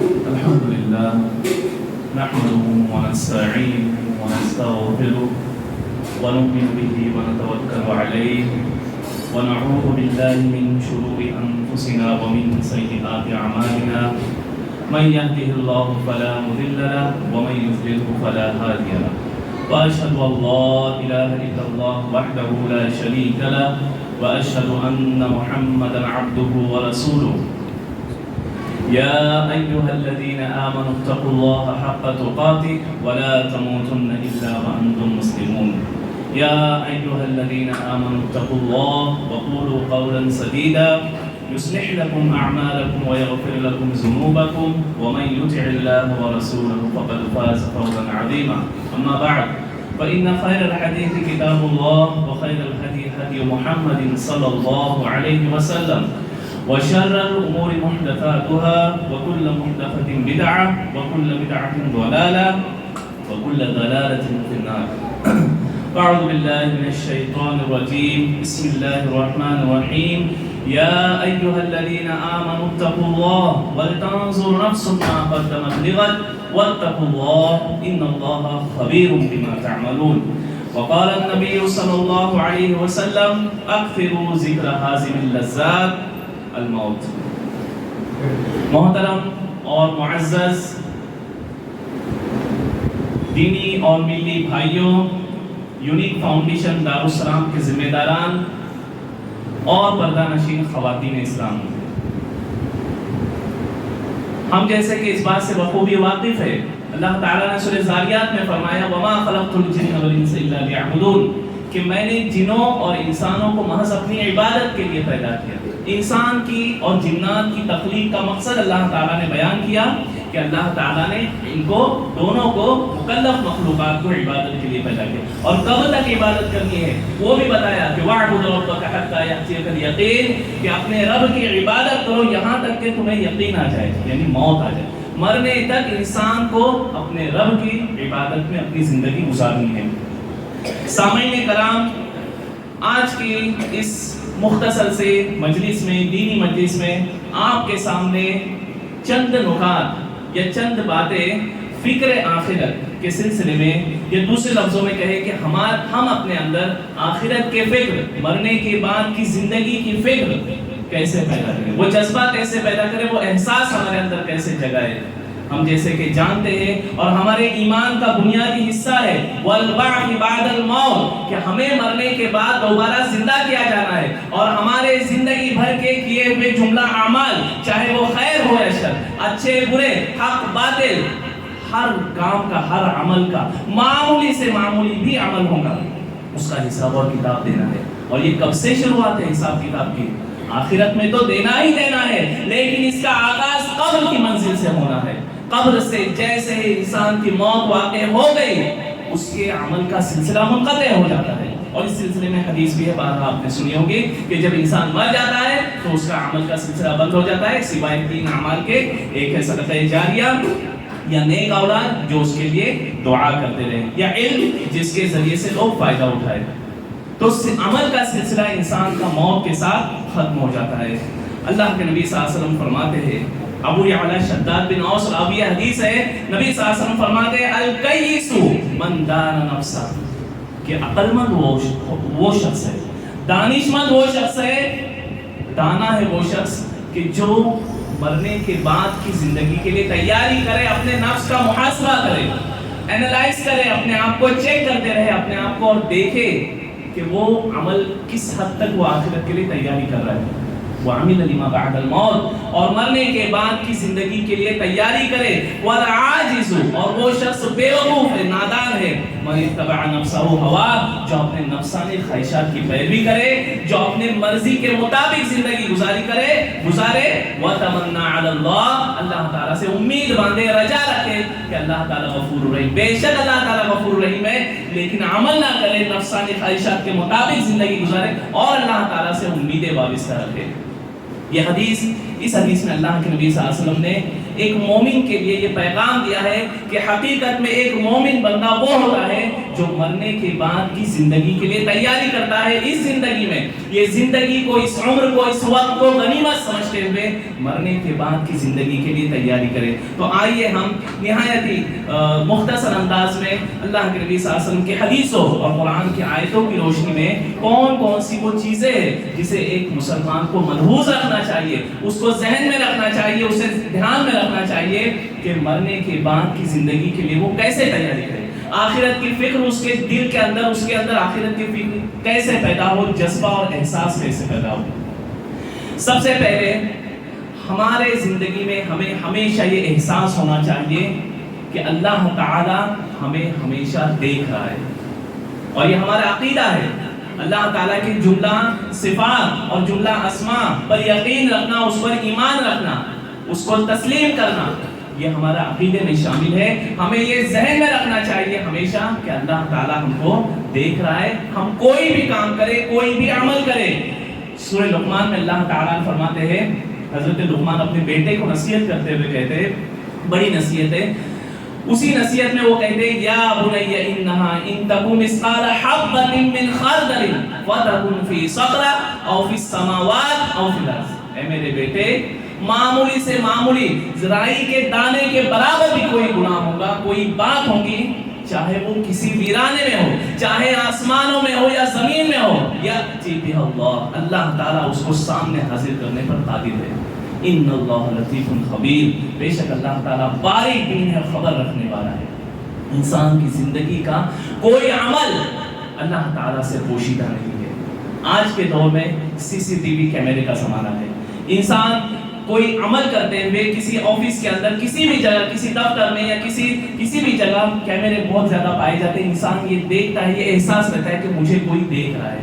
الحمد لله نحمده ونستعينه ونستغفره ونؤمن به ونتوكل عليه ونعوذ بالله من شرور أنفسنا ومن سيئات أعمالنا من يهده الله فلا مضل له ومن يضلله فلا هادي له وأشهد أن لا إله إلا الله وحده لا شريك له وأشهد أن محمدا عبده ورسوله يا أيها الذين آمنوا اتقوا الله حق تقاته ولا تموتن إلا وأنتم مسلمون يا أيها الذين آمنوا اتقوا الله وقولوا قولا سديدا يصلح لكم أعمالكم ويغفر لكم ذنوبكم ومن يطع الله ورسوله فقد فاز فوزا عظيما أما بعد فإن خير الحديث كتاب الله وخير الهدي هدي محمد صلى الله عليه وسلم وشر الأمور محدثاتها وكل محدثة بدعة وكل بدعة ضلالة وكل ضلالة في النار. أعوذ بالله من الشيطان الرجيم. بسم الله الرحمن الرحيم. يا أيها الذين آمنوا اتقوا الله ولتنظر نفس ما قدمت لغد واتقوا الله إن الله خبير بما تعملون. وقال النبي صلى الله عليه وسلم أكثروا ذكر هازم اللذات الموت. محترم اور معزز دینی اور ملی بھائیوں، یونیک فاؤنڈیشن دارالسلام کے ذمہ داران اور پردہ نشین خواتین اسلام، ہم جیسے کہ اس بات سے بخوبی واقف ہے، اللہ تعالیٰ نے سورہ ذاریات میں فرمایا وَمَا خَلَقْتُ الْجِنَّ وَالْإِنسَ إِلَّا لِيَعْبُدُونَ کہ میں نے جنوں اور انسانوں کو محض اپنی عبادت کے لیے پیدا کیا. انسان کی اور جنات کی تخلیق کا مقصد اللہ تعالیٰ نے بیان کیا کہ اللہ تعالیٰ نے ان کو دونوں کو مکلف مخلوقات کو عبادت کے لیے پیدا کیا، اور کب تک عبادت کرنی ہے وہ بھی بتایا کہ وَاعْبُدْ رَبَّكَ حَتَّىٰ يَأْتِيَكَ الْيَقِينُ کہ اپنے رب کی عبادت کرو یہاں تک کہ تمہیں یقین آ جائے، یعنی موت آ جائے. مرنے تک انسان کو اپنے رب کی عبادت میں اپنی زندگی گزارنی ہے. سامعین کرام، آج کی اس مختصر سے مجلس میں، دینی مجلس میں آپ کے سامنے چند نکات یا چند باتیں فکر آخرت کے سلسلے میں، یا دوسرے لفظوں میں کہے کہ ہم اپنے اندر آخرت کے فکر، مرنے کے بعد کی زندگی کی فکر کیسے پیدا کریں، وہ جذبہ کیسے پیدا کریں، وہ احساس ہمارے اندر کیسے جگائے. ہم جیسے کہ جانتے ہیں اور ہمارے ایمان کا بنیادی حصہ ہے وَالْبَعْثِ بَعْدَ الْمَوْتِ کہ ہمیں مرنے کے بعد دوبارہ زندہ کیا جانا ہے، اور ہمارے زندگی بھر کے کیے ہوئے جملہ اعمال چاہے وہ خیر ہو یا شر، اچھے برے، حق باطل، ہر کام کا، ہر عمل کا، معمولی سے معمولی بھی عمل ہوگا، اس کا حساب اور کتاب دینا ہے. اور یہ کب سے شروعات ہے حساب کتاب کی؟ آخرت میں تو دینا ہی دینا ہے، لیکن اس کا آغاز قبر کی منزل سے ہونا ہے. قبر سے جیسے ہی انسان کی موت واقع ہو گئی اس کے عمل کا سلسلہ منقطع ہو جاتا ہے. اور اس سلسلے میں حدیث بھی ہے، بارہا آپ نے سنی ہوگی کہ جب انسان مر جاتا ہے تو اس کا عمل کا سلسلہ بند ہو جاتا ہے سوائے 3 اعمال کے. ایک ہے صدقہ جاریہ یا نیک اولاد جو اس کے لیے دعا کرتے رہے، یا علم جس کے ذریعے سے لوگ فائدہ اٹھائے. تو عمل کا سلسلہ انسان کا موت کے ساتھ ختم ہو جاتا ہے. اللہ کے نبی صلی اللہ علیہ وسلم فرماتے ہیں، ابو یعلا شداد بن اوس راوی حدیث ہے، نبی صلی اللہ علیہ وسلم فرماتے ہیں الکیس من دان نفسہ کہ عقل مند وہ شخص ہے، دانش مند وہ شخص ہے، دانا ہے وہ شخص کہ جو مرنے کے بعد کی زندگی کے لیے تیاری کرے، اپنے نفس کا محاسبہ کرے، اینالائز کرے، اپنے آپ کو چیک کرتے رہے اپنے آپ کو، اور دیکھے کہ وہ عمل کس حد تک وہ آخرت کے لیے تیاری کر رہا ہے. وَعَمِلَ لِمَا بَعْدَ الْمَوْتِ اور مرنے کے بعد کی زندگی کے لیے تیاری کرے. وَالْعَاجِزُ اور وہ شخص بیوقوف ہے، نادان ہے، مَنِ اتَّبَعَ نَفْسَهُ هَوَاهُ جو اپنے نفسانی خواہشات کی پیروی کرے، جو اپنے مرضی کے مطابق زندگی گزارے. وَتَمَنَّى عَلَى اللَّهِ اللہ تعالیٰ سے امید باندھے، رجا رکھے کہ اللہ تعالیٰ غفور رحیم، بے شک اللہ تعالیٰ غفور رحیم ہے، لیکن عمل نہ کرے، نفسانی خواہشات کے مطابق زندگی گزارے اور اللہ تعالیٰ سے امیدیں وابستہ رکھے. یہ حدیث، اس حدیث میں اللہ کے نبی صلی اللہ علیہ وسلم نے ایک مومن کے لیے یہ پیغام دیا ہے کہ حقیقت میں ایک مومن بندہ وہ ہوتا ہے جو مرنے کے بعد کی زندگی کے لیے تیاری کرتا ہے اس زندگی میں، یہ زندگی کو، اس عمر کو، اس وقت کو غنیمت سمجھتے ہوئے مرنے کے بعد کی زندگی کے لیے تیاری کریں۔ تو آئیے ہم نہایت ہی مختصر انداز میں اللہ کے نبی صلی اللہ علیہ وسلم کے حدیثوں اور قرآن کی آیتوں کی روشنی میں کون کون سی وہ چیزیں ہیں جسے ایک مسلمان کو ملحوظ رکھنا چاہیے، اس کو ذہن میں رکھنا چاہیے، اسے دھیان میں رکھنا چاہیے کہ مرنے کے بعد کی زندگی کے لیے وہ کیسے تیاری کرے، آخرت کی فکر اس کے دل کے اندر، اس کے اندر آخرت کی فکر کیسے پیدا ہو، جذبہ اور احساس کیسے پیدا ہو۔ سب سے پہلے ہمارے زندگی میں ہمیں ہمیشہ یہ احساس ہونا چاہیے کہ اللہ تعالی ہمیں ہمیشہ دیکھ رہا ہے، اور یہ ہمارا عقیدہ ہے۔ اللہ تعالیٰ کی جملہ صفات اور جملہ اسماء پر یقین رکھنا، اس پر ایمان رکھنا، اس کو تسلیم کرنا، یہ ہمارا عقیدے میں شامل ہے۔ ہمیں یہ ذہن میں رکھنا چاہیے ہمیشہ کہ اللہ تعالیٰ ہم کو دیکھ رہا ہے، ہم کوئی بھی کام کرے، کوئی بھی عمل کرے۔ سورہ لقمان میں اللہ تعالیٰ فرماتے ہیں، حضرت لقمان اپنے بیٹے کو نصیحت کرتے ہوئے کہتے ہیں، بڑی نصیحت ہے، اسی نصیحت میں وہ کہتے ہیں، یا بنی انہا ان تکو مثقال حبۃ من خردل فتکن فی صخرہ او فی السماوات او فی الارض۔ اے میرے بیٹے، معمولی سے معمولی زراعی کے دانے کے برابر بھی کوئی گناہ ہوگا، کوئی بات ہوگی، چاہے وہ کسی ویرانے میں ہو، چاہے آسمانوں میں ہو یا زمین میں ہو، یأتی بہ اللہ، اللہ تعالیٰ اس کو سامنے حاضر کرنے پر قادر ہے۔ ان اللہ لطیف خبیر، بے شک اللہ تعالیٰ باریک بین ہے، خبر رکھنے والا ہے۔ انسان کی زندگی کا کوئی عمل اللہ تعالیٰ سے پوشیدہ نہیں ہے۔ آج کے دور میں CCTV کیمرے کا زمانہ ہے۔ انسان کوئی عمل کرتے ہوئے کسی آفس کے اندر، کسی بھی جگہ، کسی دفتر میں یا کسی بھی جگہ کیمرے بہت زیادہ پائے جاتے ہیں۔ انسان یہ دیکھتا ہے، یہ احساس رہتا ہے کہ مجھے کوئی دیکھ رہا ہے۔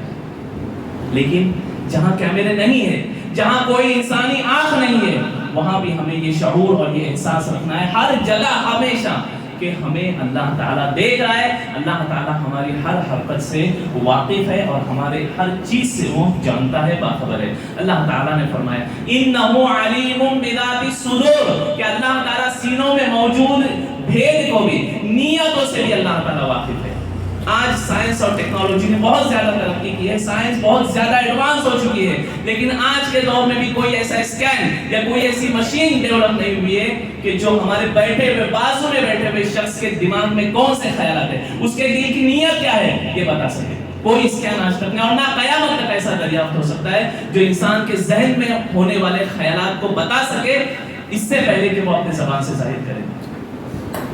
لیکن جہاں کیمرے نہیں ہے، جہاں کوئی انسانی آنکھ نہیں ہے، وہاں بھی ہمیں یہ شعور اور یہ احساس رکھنا ہے ہر جگہ ہمیشہ کہ ہمیں اللہ تعالیٰ دیکھ رہا ہے، اللہ تعالیٰ ہماری ہر حرکت سے واقف ہے اور ہمارے ہر چیز سے وہ جانتا ہے، باخبر ہے۔ اللہ تعالیٰ نے فرمایا اِنَّهُ عَلِيمٌ بِذَاتِ الصُّدُورِ، کہ اللہ تعالیٰ سینوں میں موجود بھید کو بھی، نیتوں سے بھی اللہ تعالیٰ واقف ہے۔ آج سائنس اور ٹیکنالوجی نے بہت زیادہ ترقی کی ہے، سائنس بہت زیادہ ایڈوانس ہو چکی ہے، لیکن آج کے دور میں بھی کوئی ایسا اسکین یا کوئی ایسی مشین ڈیولپ نہیں ہوئی ہے کہ جو ہمارے بیٹھے ہوئے، بازو میں بیٹھے ہوئے شخص کے دماغ میں کون سے خیالات ہیں، اس کے دل کی نیت کیا ہے، یہ بتا سکے۔ کوئی اسکین آج تک نہیں، اور نہ قیامت تک ایسا دریافت ہو سکتا ہے جو انسان کے ذہن میں ہونے والے خیالات کو بتا سکے اس سے پہلے کہ وہ اپنے زبان سے ظاہر کرے۔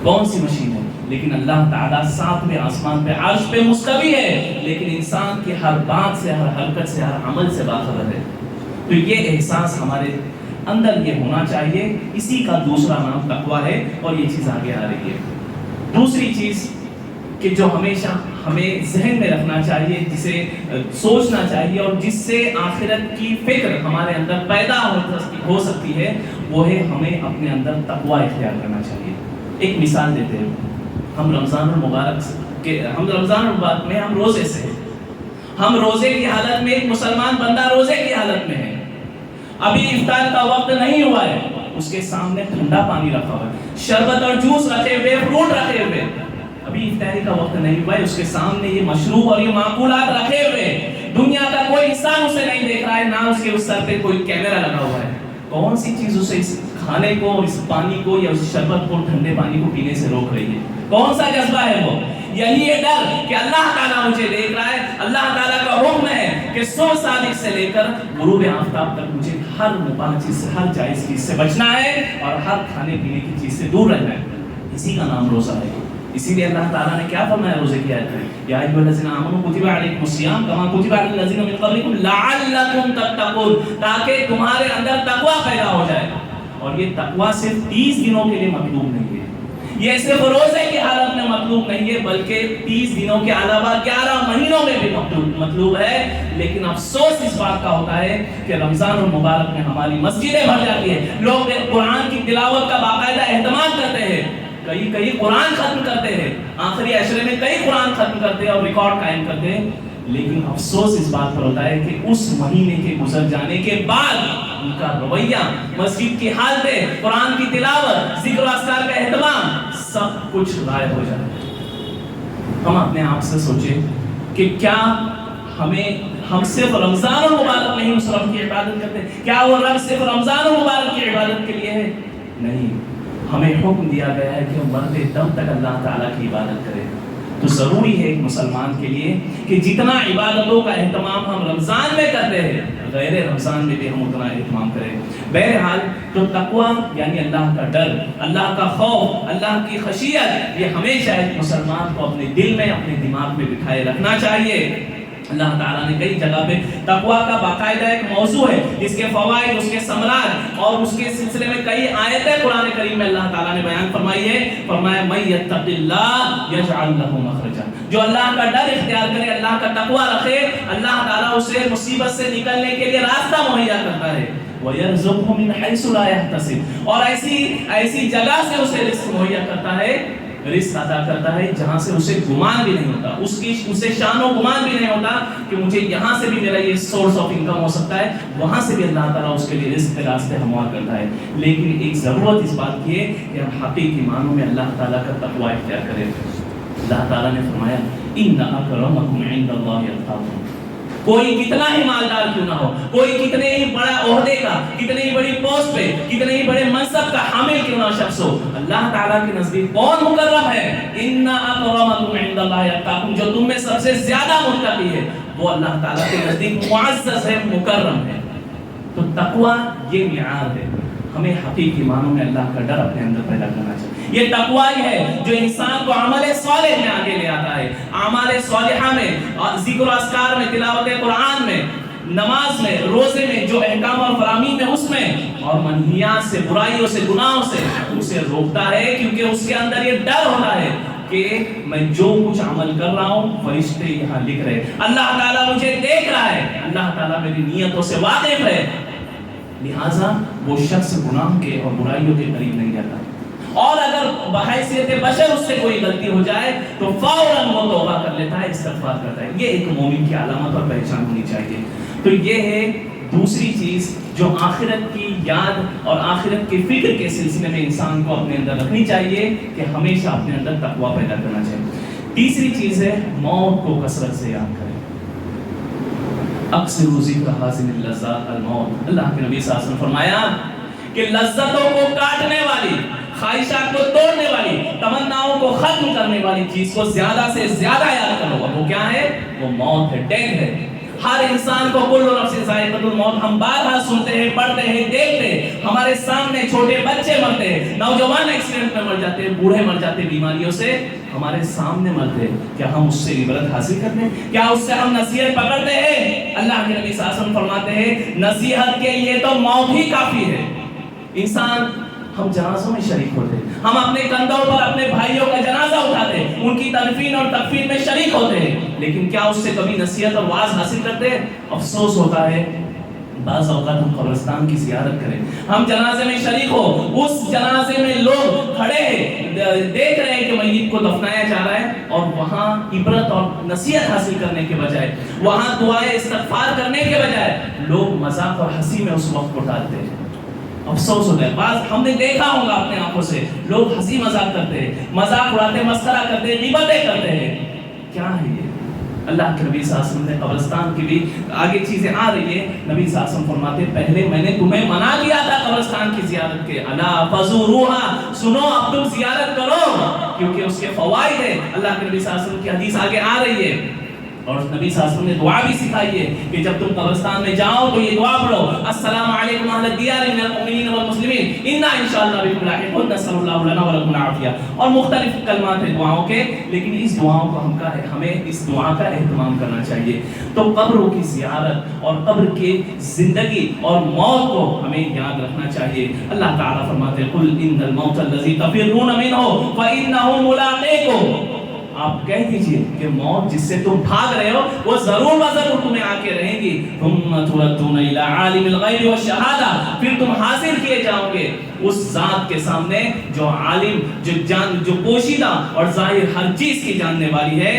کون سی مشین ہے؟ لیکن اللہ تعالیٰ ساتویں آسمان پہ عرش پہ مستوی ہے، لیکن انسان کی ہر بات سے، ہر حرکت سے، ہر عمل سے باخبر ہے۔ تو یہ احساس ہمارے اندر یہ ہونا چاہیے، اسی کا دوسرا نام تقویٰ ہے، اور یہ چیز آگے آ رہی ہے۔ دوسری چیز کہ جو ہمیشہ ہمیں ذہن میں رکھنا چاہیے، جسے سوچنا چاہیے اور جس سے آخرت کی فکر ہمارے اندر پیدا ہو سکتی ہے، وہ ہے ہمیں اپنے اندر تقویٰ اختیار کرنا چاہیے۔ ایک مثال دیتے ہیں، ہم رمضان المبارک میں ہم روزے سے ہیں، ہم روزے کی حالت میں، ایک مسلمان بندہ روزے کی حالت میں ہے، ابھی افطار کا وقت نہیں ہوا ہے، اس کے سامنے ٹھنڈا پانی رکھا ہوا ہے، شربت اور جوس رکھے ہوئے، فروٹ رکھے ہوئے، ابھی افطاری کا وقت نہیں ہوا ہے، اس کے سامنے یہ مشروب اور یہ معقولات رکھے ہوئے، دنیا کا کوئی انسان اسے نہیں دیکھ رہا ہے، نہ اس کے اس سر پہ کوئی کیمرہ لگا ہوا ہے۔ کون سی چیز اسے اس کھانے کو، اس پانی کو یا اس شربت کو، ٹھنڈے پانی کو پینے سے روک رہی ہے؟ کون سا جذبہ ہے وہ؟ یہی ہے ڈر کہ اللہ تعالیٰ مجھے دیکھ رہا ہے، اللہ تعالیٰ کا حکم ہے کہ صبح صادق سے لے کر غروب آفتاب تک مجھے ہر مباح چیز سے، ہر جائز چیز سے بچنا ہے اور ہر کھانے پینے کی چیز سے دور رہنا ہے۔ اسی کا نام روزہ ہے۔ اسی لیے اللہ تعالیٰ نے کیا فرمایا روزے کی آیت میں، یا ایھا الذین آمنوا کتب علیکم الصیام کما کتب علی الذین من قبلکم لعلکم تتقون، تاکہ تمہارے اندر تقویٰ پیدا ہو جائے۔ اور یہ تقویٰ صرف 30 دنوں کے لیے مطلوب نہیں ہے، یہ صرف روزے کی حالت میں مطلوب نہیں ہے، بلکہ 30 دنوں کے علاوہ 11 مہینوں میں بھی مطلوب ہے۔ لیکن افسوس اس بات کا ہوتا ہے کہ رمضان المبارک میں ہماری مسجدیں بھر جاتی ہیں، لوگ قرآن کی تلاوت کا باقاعدہ اہتمام کرتے ہیں، کئی قرآن ختم کرتے ہیں، آخری عشرے میں کئی قرآن ختم کرتے ہیں اور ریکارڈ قائم کرتے ہیں، لیکن افسوس اس بات پر ہوتا ہے کہ اس مہینے کے گزر جانے کے بعد ان کا رویہ، مسجد کی حالتیں، قرآن کی تلاوت، ذکر و اذکار کا اہتمام، سب کچھ غائب ہو جاتا ہے۔ ہم اپنے آپ سے سوچیں کہ کیا ہم صرف رمضان المبارک میں ہی اس رب کی عبادت کرتے ہیں؟ کیا وہ رب صرف رمضان المبارک کی عبادت کے لیے ہے؟ نہیں، ہمیں حکم دیا گیا ہے کہ ہم مرتے دم تک اللہ تعالیٰ کی عبادت کریں۔ تو ضروری ہے ایک مسلمان کے لیے کہ جتنا عبادتوں کا اہتمام ہم رمضان میں کرتے ہیں، غیر رمضان میں بھی ہم اتنا اہتمام کریں۔ بہرحال تو تقویٰ یعنی اللہ کا ڈر، اللہ کا خوف، اللہ کی خشیت، یہ ہمیشہ ایک مسلمان کو اپنے دل میں، اپنے دماغ میں بٹھائے رکھنا چاہیے۔ اللہ تعالیٰ نے کئی جگہ پہ تقویٰ کا باقاعدہ ایک موضوع ہے، اس کے فوائد، اس کے ثمرات اور اس کے سلسلے میں کئی آیتیں قرآن کریم میں اللہ تعالیٰ نے بیان فرمائی ہے۔ فرمایا من یتق اللہ یجعل لہ مخرجا، جو اللہ کا ڈر اختیار کرے، اللہ کا تقویٰ رکھے، اللہ تعالیٰ اسے مصیبت سے نکلنے کے لیے راستہ مہیا کرتا ہے۔ وَيَرْزُقْهُ مِنْ حَيْثُ لَا يَحْتَسِبُ، اور ایسی جگہ سے اسے رزق مہیا کرتا ہے، رزق عطا کرتا ہے جہاں سے اسے گمان بھی نہیں ہوتا، اسے شان و گمان بھی نہیں ہوتا کہ مجھے یہاں سے بھی میرا یہ سورس آف انکم ہو سکتا ہے، وہاں سے بھی اللہ تعالیٰ اس کے لیے رزق کے راستے ہموار کرتا ہے۔ لیکن ایک ضرورت اس بات کی ہے کہ ہم حقیقی معنوں میں اللہ تعالیٰ کا تقویٰ اختیار کریں۔ اللہ تعالیٰ نے فرمایا ان اکرمکم عند اللہ اتقاکم، کوئی کتنا ہی مالدار کیوں نہ ہو، کوئی کتنے ہی بڑا عہدے کا، کتنے ہی بڑی پوسٹ پہ، کتنے ہی بڑے منصب کا حامل کیوں نہ شخص ہو، اللہ تعالیٰ کے نزدیک کون مکرم ہے؟ ان اکرمکم عند اللہ اتقاکم، جو تم میں سب سے زیادہ متقی ہے وہ اللہ تعالیٰ کے نزدیک معزز ہے، مکرم ہے۔ تو تقویٰ یہ معیار ہے، ہمیں حقیقی معنوں میں اللہ کا ڈر اپنے اندر پیدا کرنا چاہیے۔ یہ تقویٰ ہے جو انسان کو عمل صالح میں آگے لے آتا ہے، اعمال صالحہ میں، ذکر و اذکار میں، تلاوت قرآن میں، نماز میں، روزے میں، جو احکام اور فرامین میں اس میں، اور منہیات سے، برائیوں سے، گناہوں سے اسے روکتا ہے، کیونکہ اس کے اندر یہ ڈر ہوتا ہے کہ میں جو کچھ عمل کر رہا ہوں فرشتے یہاں لکھ رہے، اللہ تعالیٰ مجھے دیکھ رہا ہے، اللہ تعالیٰ میری نیتوں سے واقف ہے، لہٰذا وہ شخص گناہ کے اور برائیوں کے قریب نہیں جاتا۔ اور اگر بحیثیت بشر اس سے کوئی غلطی ہو جائے تو فوراً وہ توبہ کر لیتا ہے، استغفار کرتا ہے۔ یہ ایک مومن کی علامت اور پہچان ہونی چاہیے۔ تو یہ ہے دوسری چیز جو آخرت کی یاد اور آخرت کی فکر کے سلسلے میں انسان کو اپنے اندر رکھنی چاہیے کہ ہمیشہ اپنے اندر تقویٰ پیدا کرنا چاہیے۔ تیسری چیز ہے موت کو کثرت سے یاد کریں۔ اکثر ذکر حاصل اللذات الموت، اللہ کے نبی صلی اللہ علیہ وسلم فرمایا کہ لذتوں کو کاٹنے والی، خواہشات کو توڑنے والی، تمناؤں کو ختم کرنے والی چیز کو زیادہ سے زیادہ یاد کرو۔ وہ کیا ہے؟ وہ موت ہے، ڈیتھ ہے۔ ہر انسان کو کل نفس ذائقۃ الموت، ہم بارہا سنتے ہیں، پڑھتے ہیں، دیکھتے ہیں، ہمارے سامنے چھوٹے بچے مرتے ہیں، نوجوان ایکسیڈنٹ میں مر جاتے ہیں، بوڑھے مر جاتے ہیں بیماریوں سے، ہمارے سامنے مرتے ہیں۔ کیا ہم اس سے عبرت حاصل کرتے ہیں؟ کیا اس سے ہم نصیحت پکڑتے ہیں؟ اللہ کے نبی صلی اللہ علیہ وسلم فرماتے ہیں نصیحت کے لیے تو موت ہی کافی ہے۔ انسان، ہم جنازوں میں شریک ہوتے ہیں، ہم اپنے کندھوں پر اپنے بھائیوں کا جنازہ اٹھاتے ہیں، ان کی تدفین اور تکفین میں شریک ہوتے ہیں، لیکن کیا اس سے کبھی نصیحت اور واعظ حاصل کرتے ہیں؟ افسوس ہوتا ہے بعض اوقات ہم قبرستان کی زیارت کریں، ہم جنازے میں شریک ہو، اس جنازے میں لوگ کھڑے ہیں، دیکھ رہے ہیں کہ میت کو دفنایا جا رہا ہے، اور وہاں عبرت اور نصیحت حاصل کرنے کے بجائے، وہاں دعائیں استغفار کرنے کے بجائے لوگ مذاق اور ہنسی میں اس وقت کو ڈالتے ہیں۔ افسوس ہوتا ہے، بعض ہم نے دیکھا ہوگا اپنے آنکھوں سے، لوگ ہنسی مذاق کرتے ہیں، مذاق اڑاتے ہیں، مسخرہ کرتے ہیں، غیبتیں کرتے ہیں۔ کیا ہے یہ؟ اللہ کے نبی صلی اللہ علیہ وسلم نے قبرستان کی بھی آگے چیزیں آ رہی ہیں، نبی صلی اللہ علیہ وسلم فرماتے ہیں پہلے میں نے تمہیں منع کیا تھا قبرستان کی زیارت کے، الا فزوروها، سنو اب تم زیارت کرو، کیونکہ اس کے فوائد ہیں۔ اللہ کے نبی صلی اللہ علیہ وسلم کی حدیث آگے آ رہی ہے، اور نبی صلی اللہ علیہ وسلم نے دعا بھی سکھائی ہے کہ جب تم قبرستان میں جاؤ تو یہ دعا پڑھو، السلام علیکم اہل الدیار من المؤمنین والمسلمین انا انشاءاللہ بکم لاحقون، نسأل اللہ لنا ولکم العافیہ، اور مختلف کلمات ہیں دعاؤں کے، لیکن اس دعاؤں کو ہمیں اس دعا کا اہتمام کرنا چاہیے۔ تو قبروں کی زیارت اور قبر کی زندگی اور موت کو ہمیں یاد رکھنا چاہیے۔ اللہ تعالیٰ فرماتے ہیں قل ان الموت الذی تفرون منہ فانہ ملاقیکم، آپ کہہ دیجئے کہ موت جس سے تم بھاگ رہے ہو وہ ضرور و ضرور تمہیں آ کے رہیں گی، ثم تردون الی عالم الغیب والشہادہ، پھر تم حاضر کیے جاؤ گے اس ذات کے سامنے جو عالم، جو پوشیدہ اور ظاہر ہر چیز کی جاننے والی ہے،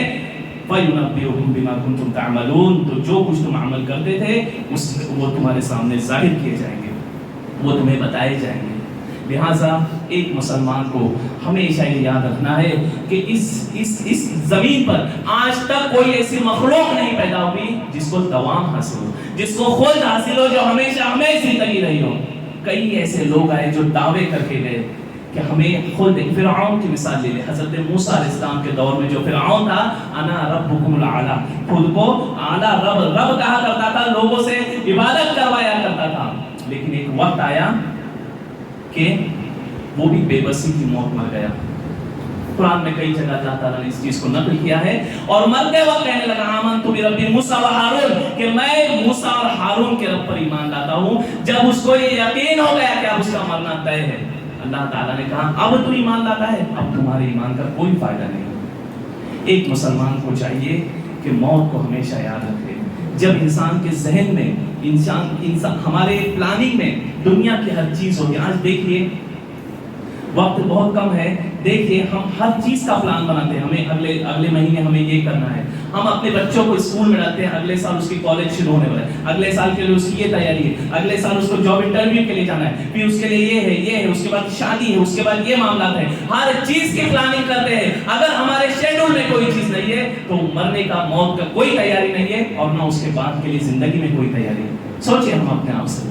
فَيُنَبِّئُهُم بِمَا كُنتُمْ تَعْمَلُونَ، تو جو کچھ تم عمل کرتے تھے وہ تمہارے سامنے ظاہر کیے جائیں گے، وہ تمہیں بتائے جائیں گے۔ لہٰذا ایک مسلمان کو ہمیشہ یہ یاد رکھنا ہے کہ اس زمین پر آج تک کوئی ایسی مخلوق نہیں پیدا ہوئی جس کو دوام حاصل ہو، جس کو خلد حاصل ہو، جو ہمیشہ زندگی رہی ہو۔ کئی ایسے لوگ آئے جو دعوے کر کے گئے کہ ہمیں خلد، فرعون کی مثال لے لیں، حضرت موسیٰ علیہ السلام کے دور میں جو فرعون تھا، انا ربکم الاعلی، خود کو اعلیٰ رب کہا کرتا تھا، لوگوں سے عبادت کروایا کرتا تھا، لیکن ایک وقت آیا کہ وہ بھی بے بسی کی موت مر گیا۔ قرآن میں کئی جگہ اللہ تعالیٰ نے اس چیز کو نقل کیا ہے، اور مرتے وقت کہنے لگا آمنت برب موسیٰ و ہارون، کہ میں موسیٰ اور ہارون کے رب پر ایمان لاتا ہوں۔ جب اس کو یہ یقین ہو گیا کہ اب اس کا مرنا طے ہے، اللہ تعالیٰ نے کہا اب تو ایمان لاتا ہے، اب تمہارے ایمان کا کوئی فائدہ نہیں۔ ایک مسلمان کو چاہیے کہ موت کو ہمیشہ یاد رکھے۔ جب انسان کے ذہن میں انسان ہمارے پلاننگ میں دنیا کی ہر چیز ہوگی، آج دیکھیے وقت بہت کم ہے، دیکھیے ہم ہر چیز کا پلان بناتے ہیں، ہمیں اگلے مہینے ہمیں یہ کرنا ہے، ہم اپنے بچوں کو اسکول میں ڈالتے ہیں، اگلے سال اس کی کالج شروع ہونے والا ہے، اگلے سال کے لیے اس کی یہ تیاری ہے، اگلے سال اس کو جاب انٹرویو کے لیے جانا ہے، پھر اس کے لیے یہ ہے، اس کے بعد شادی ہے، اس کے بعد یہ معاملات ہیں، ہر چیز کی پلاننگ کرتے ہیں۔ اگر ہمارے شیڈول میں کوئی چیز نہیں ہے تو مرنے کا، موت کا کوئی تیاری نہیں ہے، اور نہ اس کے بعد کے لیے زندگی میں کوئی تیاری ہے۔ سوچیں ہم اپنے آپ سے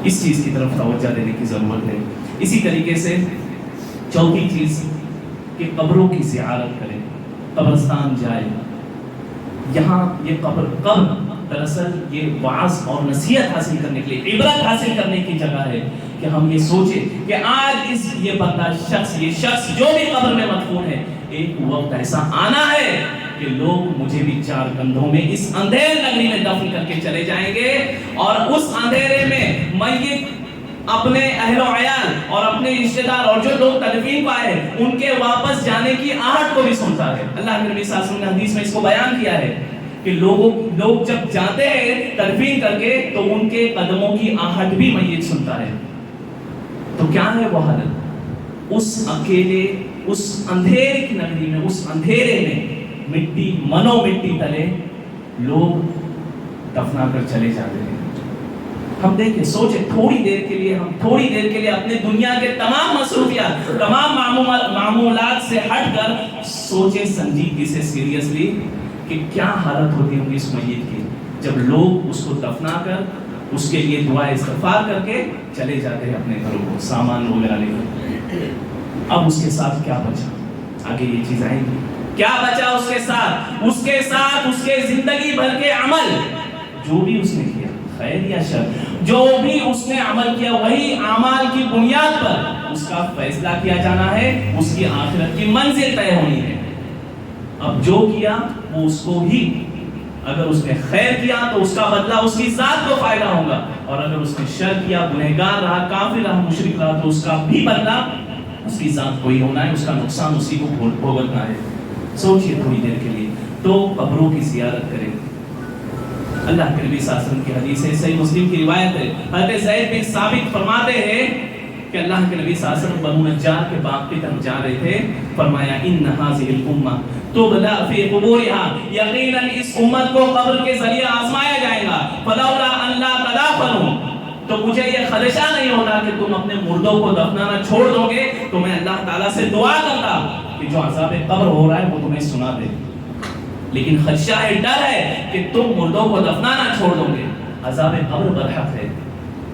اس چیز کی طرف توجہ دینے کی ضرورت ہے۔ اسی طریقے سے چوتھی چیز کہ قبروں کی زیارت کریں، قبرستان جائے۔ یہاں یہ قبر دراصل یہ وعظ اور نصیحت حاصل کرنے کے لیے، عبرت حاصل کرنے کی جگہ ہے کہ ہم یہ سوچیں کہ آج یہ بندہ یہ شخص جو بھی قبر میں مدفون ہے، ایک وقت ایسا آنا ہے کہ لوگ مجھے بھی چار کندھوں میں اس اندھیر نگری میں دفن کر کے چلے جائیں گے، اور اس اندھیرے میں میت اپنے اہل و عیال اور اپنے رشتہ دار اور جو لوگ تدفین کو آئے ہیں ان کے واپس جانے کی آہٹ کو بھی سنتا ہے۔ اللہ کے نبی صلی اللہ علیہ وسلم نے حدیث میں اس کو بیان کیا ہے کہ لوگ جب جاتے ہیں تدفین کر کے تو ان کے قدموں کی آہٹ بھی میت سنتا ہے۔ تو کیا ہے وہ حالت؟ اس اکیلے، اس اندھیرے کی نگری میں، اس اندھیرے میں مٹی مٹی تلے لوگ دفنا کر چلے جاتے ہیں۔ ہم دیکھیں، سوچیں تھوڑی دیر کے لیے اپنے دنیا کے تمام مصروفیات، تمام معمولات سے ہٹ کر سوچیں سنجیدگی سے، سیریسلی، کہ کیا حالت ہوتی ہوگی اس میت کی جب لوگ اس کو دفنا کر اس کے لیے دعا استغفار کر کے چلے جاتے ہیں اپنے گھروں کو، سامان وغیرہ لے کر۔ اب اس کے ساتھ کیا بچا؟ آگے یہ چیز آئیں گی، کیا بچا اس کے ساتھ اس کے زندگی بھر کے عمل، جو بھی اس نے کیا، خیر یا شر، جو بھی اس نے عمل کیا، وہی اعمال کی بنیاد پر اس کا فیصلہ کیا جانا ہے، اس کی آخرت کی منزل طے ہونی ہے۔ اب جو کیا وہ اس کو ہی، اگر اس نے خیر کیا تو اس کا بدلہ اس کی ذات کو فائدہ ہوگا، اور اگر اس نے شر کیا، گنہگار رہا، کافر رہا، مشرک رہا، تو اس کا بھی بدلہ اس کی ذات کو ہی ہونا ہے، اس کا نقصان اسی کو بھگتنا ہے۔ سوچئے تھوڑی دیر کے لیے، تو قبروں کی زیارت کریں۔ اللہ کے نبی صلی اللہ علیہ وسلم کی حدیث ہے، صحیح مسلم کی روایت ہے، حضرت زید بن ثابت فرماتے ہیں کہ اللہ کے نبی صلی اللہ علیہ وسلم بنو نجار کے باغ کی طرف جا رہے تھے، فرمایا ان هذه الامه تبلا فی قبورها، یقیناً اس امت کو قبر کے ذریعے آزمایا جائے گا، فلولا ان لا تدافنوا، تو مجھے یہ خدشہ نہیں ہوتا کہ تم اپنے مردوں کو دفنانا چھوڑ دو گے، تو میں اللہ تعالیٰ سے دعا کرتا کہ جو عذاب قبر ہو رہا ہے وہ تمہیں سنا دے، لیکن خدشہ ہے، ڈر ہے کہ تم مردوں کو دفنانا چھوڑ دو گے۔ عذاب قبر برحق ہے۔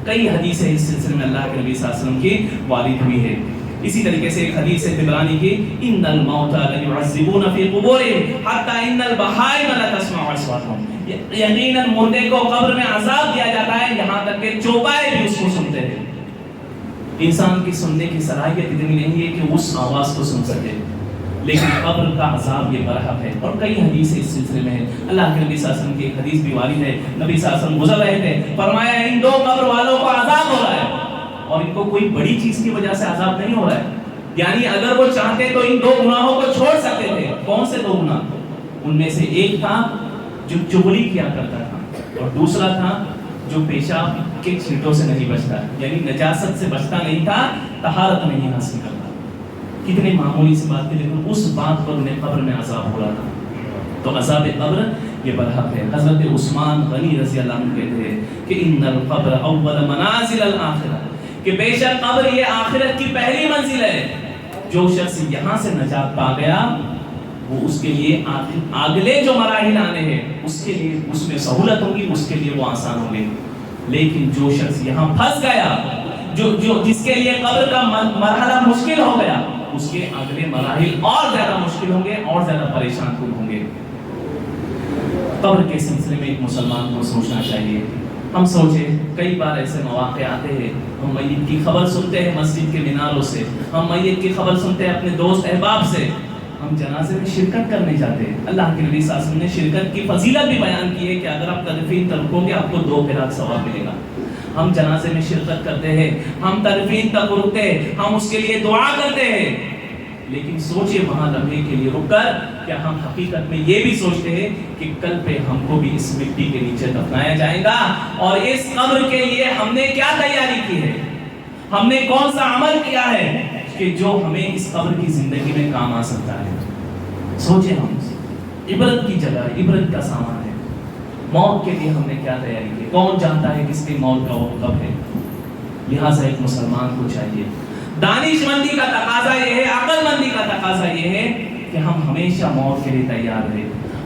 کئی حدیثیں اس سلسلے میں اللہ کے نبی صلی اللہ علیہ وسلم کی وارد ہوئی ہے۔ اسی طریقے سے ایک حدیث ہے طبرانی کی، ان الموتى ليعذبون في قبورهم حتى ان البهائم لتسمع اصواتهم، یقیناً مردے کو قبر میں عذاب دیا جاتا ہے، یہاں تک کہ چوپائے بھی اس کو سنتے ہیں۔ انسان کی سننے کی صلاحیت اتنی نہیں ہے کہ اس آواز کو سن سکے، لیکن قبر کا عذاب یہ برحق ہے۔ اور کئی حدیث اس سلسلے میں ہے، اللہ کے نبی صلی اللہ علیہ وسلم کی ایک حدیث بھی وارد ہے، نبی صلی اللہ علیہ وسلم گزر رہے تھے، فرمایا ان دو قبر والوں کو عذاب ہو رہا ہے، اور ان کو کوئی بڑی چیز کی وجہ سے عذاب نہیں ہو رہا ہے، یعنی اگر وہ چاہتے تو ان دو گناہوں کو چھوڑ سکتے تھے۔ کون سے دو گناہ؟ ان میں سے ایک تھا جو چغلی کیا کرتا تھا، اور دوسرا تھا جو پیشاب کے چھینٹوں سے نہیں بچتا، یعنی نجاست سے بچتا نہیں تھا، طہارت نہیں حاصل کرتا۔ کتنے معمولی سی بات تھی، لیکن اس بات پر انہیں قبر میں عذاب ہو رہا تھا۔ تو عذاب قبر یہ برحق ہے۔ حضرت عثمان غنی رضی اللہ عنہ کہتے ہیں کہ ان القبر اول منازل الاخرہ، کہ بے شک قبر یہ آخرت کی پہلی منزل ہے. جو شخص یہاں سے نجات پا گیا وہ اس کے لیے اگلے جو مراحل آنے ہیں اس کے لیے اس میں سہولت ہوگی، اس کے لیے وہ آسان ہوں گے. لیکن جو شخص یہاں پھنس گیا، جس کے لیے قبر کا مرحلہ مشکل ہو گیا، اس کے اگلے مراحل اور زیادہ مشکل ہوں گے اور زیادہ پریشان کن ہوں گے. قبر کے سلسلے میں ایک مسلمان کو سوچنا چاہیے. ہم سوچیں کئی بار ایسے مواقع آتے ہیں، ہم میت کی خبر سنتے ہیں مسجد کے میناروں سے، ہم میت کی خبر سنتے ہیں اپنے دوست احباب سے، ہم جنازے میں شرکت کرنے جاتے ہیں. اللہ کے نبی صلی اللہ علیہ وسلم نے شرکت کی فضیلت بھی بیان کی ہے کہ اگر آپ تدفین رکو گے آپ کو 2 قرات ثواب ملے گا. ہم جنازے میں شرکت کرتے ہیں، ہم تدفین تک رکتے ہیں، ہم اس کے لیے دعا کرتے ہیں. لیکن سوچئے وہاں لمحے کے لیے رک کر کیا ہم حقیقت میں یہ بھی سوچتے ہیں کہ کل پہ ہم کو بھی اس مٹی کے نیچے دفنایا جائے گا، اور اس قبر کے لیے ہم نے کیا تیاری کی ہے، ہم نے کون سا عمل کیا ہے کہ جو ہمیں اس قبر کی زندگی میں کام آ سکتا ہے. سوچیں ہم عبرت کی جگہ، عبرت کا سامان ہے. موت کے لیے ہم نے کیا تیاری کی، کون جانتا ہے کس کی موت کا وقت کب ہے. لہٰذا ایک مسلمان کو چاہیے، دانش مندی کا تقاضا یہ ہے، عقل مندی کا تقاضا یہ ہے کہ ہم ہمیشہ موت کے لیے تیار رہے،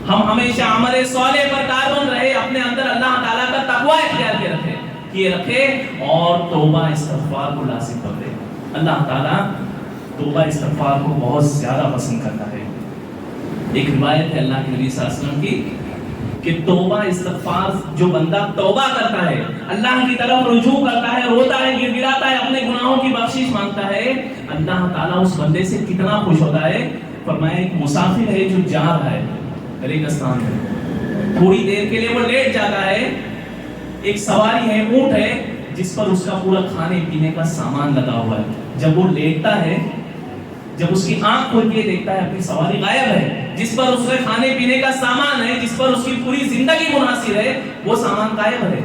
ہم ہمیشہ عمل صالح پر کاربند رہے، اپنے اندر اللہ تعالیٰ کا تقوی اختیار کیے رکھے اور توبہ استغفار کو لازم کر دے. اللہ تعالیٰ توبہ استغفار کو بہت زیادہ پسند کرتا ہے. ایک روایت ہے اللہ کے نبی صلی اللہ علیہ وسلم کی کہ توبہ استغفار جو بندہ توبہ کرتا ہے، اللہ کی طرف رجوع کرتا ہے، روتا ہے، گر گراتا ہے، اپنے گناہوں کی بخشش مانگتا ہے، اللہ تعالیٰ اس بندے سے کتنا خوش ہوتا ہے. فرمایا ایک مسافر ہے جو جا رہا ہے ریگستان میں، تھوڑی دیر کے لیے وہ لیٹ جاتا ہے، ایک سواری ہے، اونٹ ہے جس پر اس کا پورا کھانے پینے کا سامان لگا ہوا ہے. جب وہ لیٹتا ہے، جب اس کی آنکھ کھول کے دیکھتا ہے اپنی سواری غائب ہے، جس پر اس کے کھانے پینے کا سامان ہے، جس پر اس کی پوری زندگی منحصر ہے، وہ سامان غائب ہے.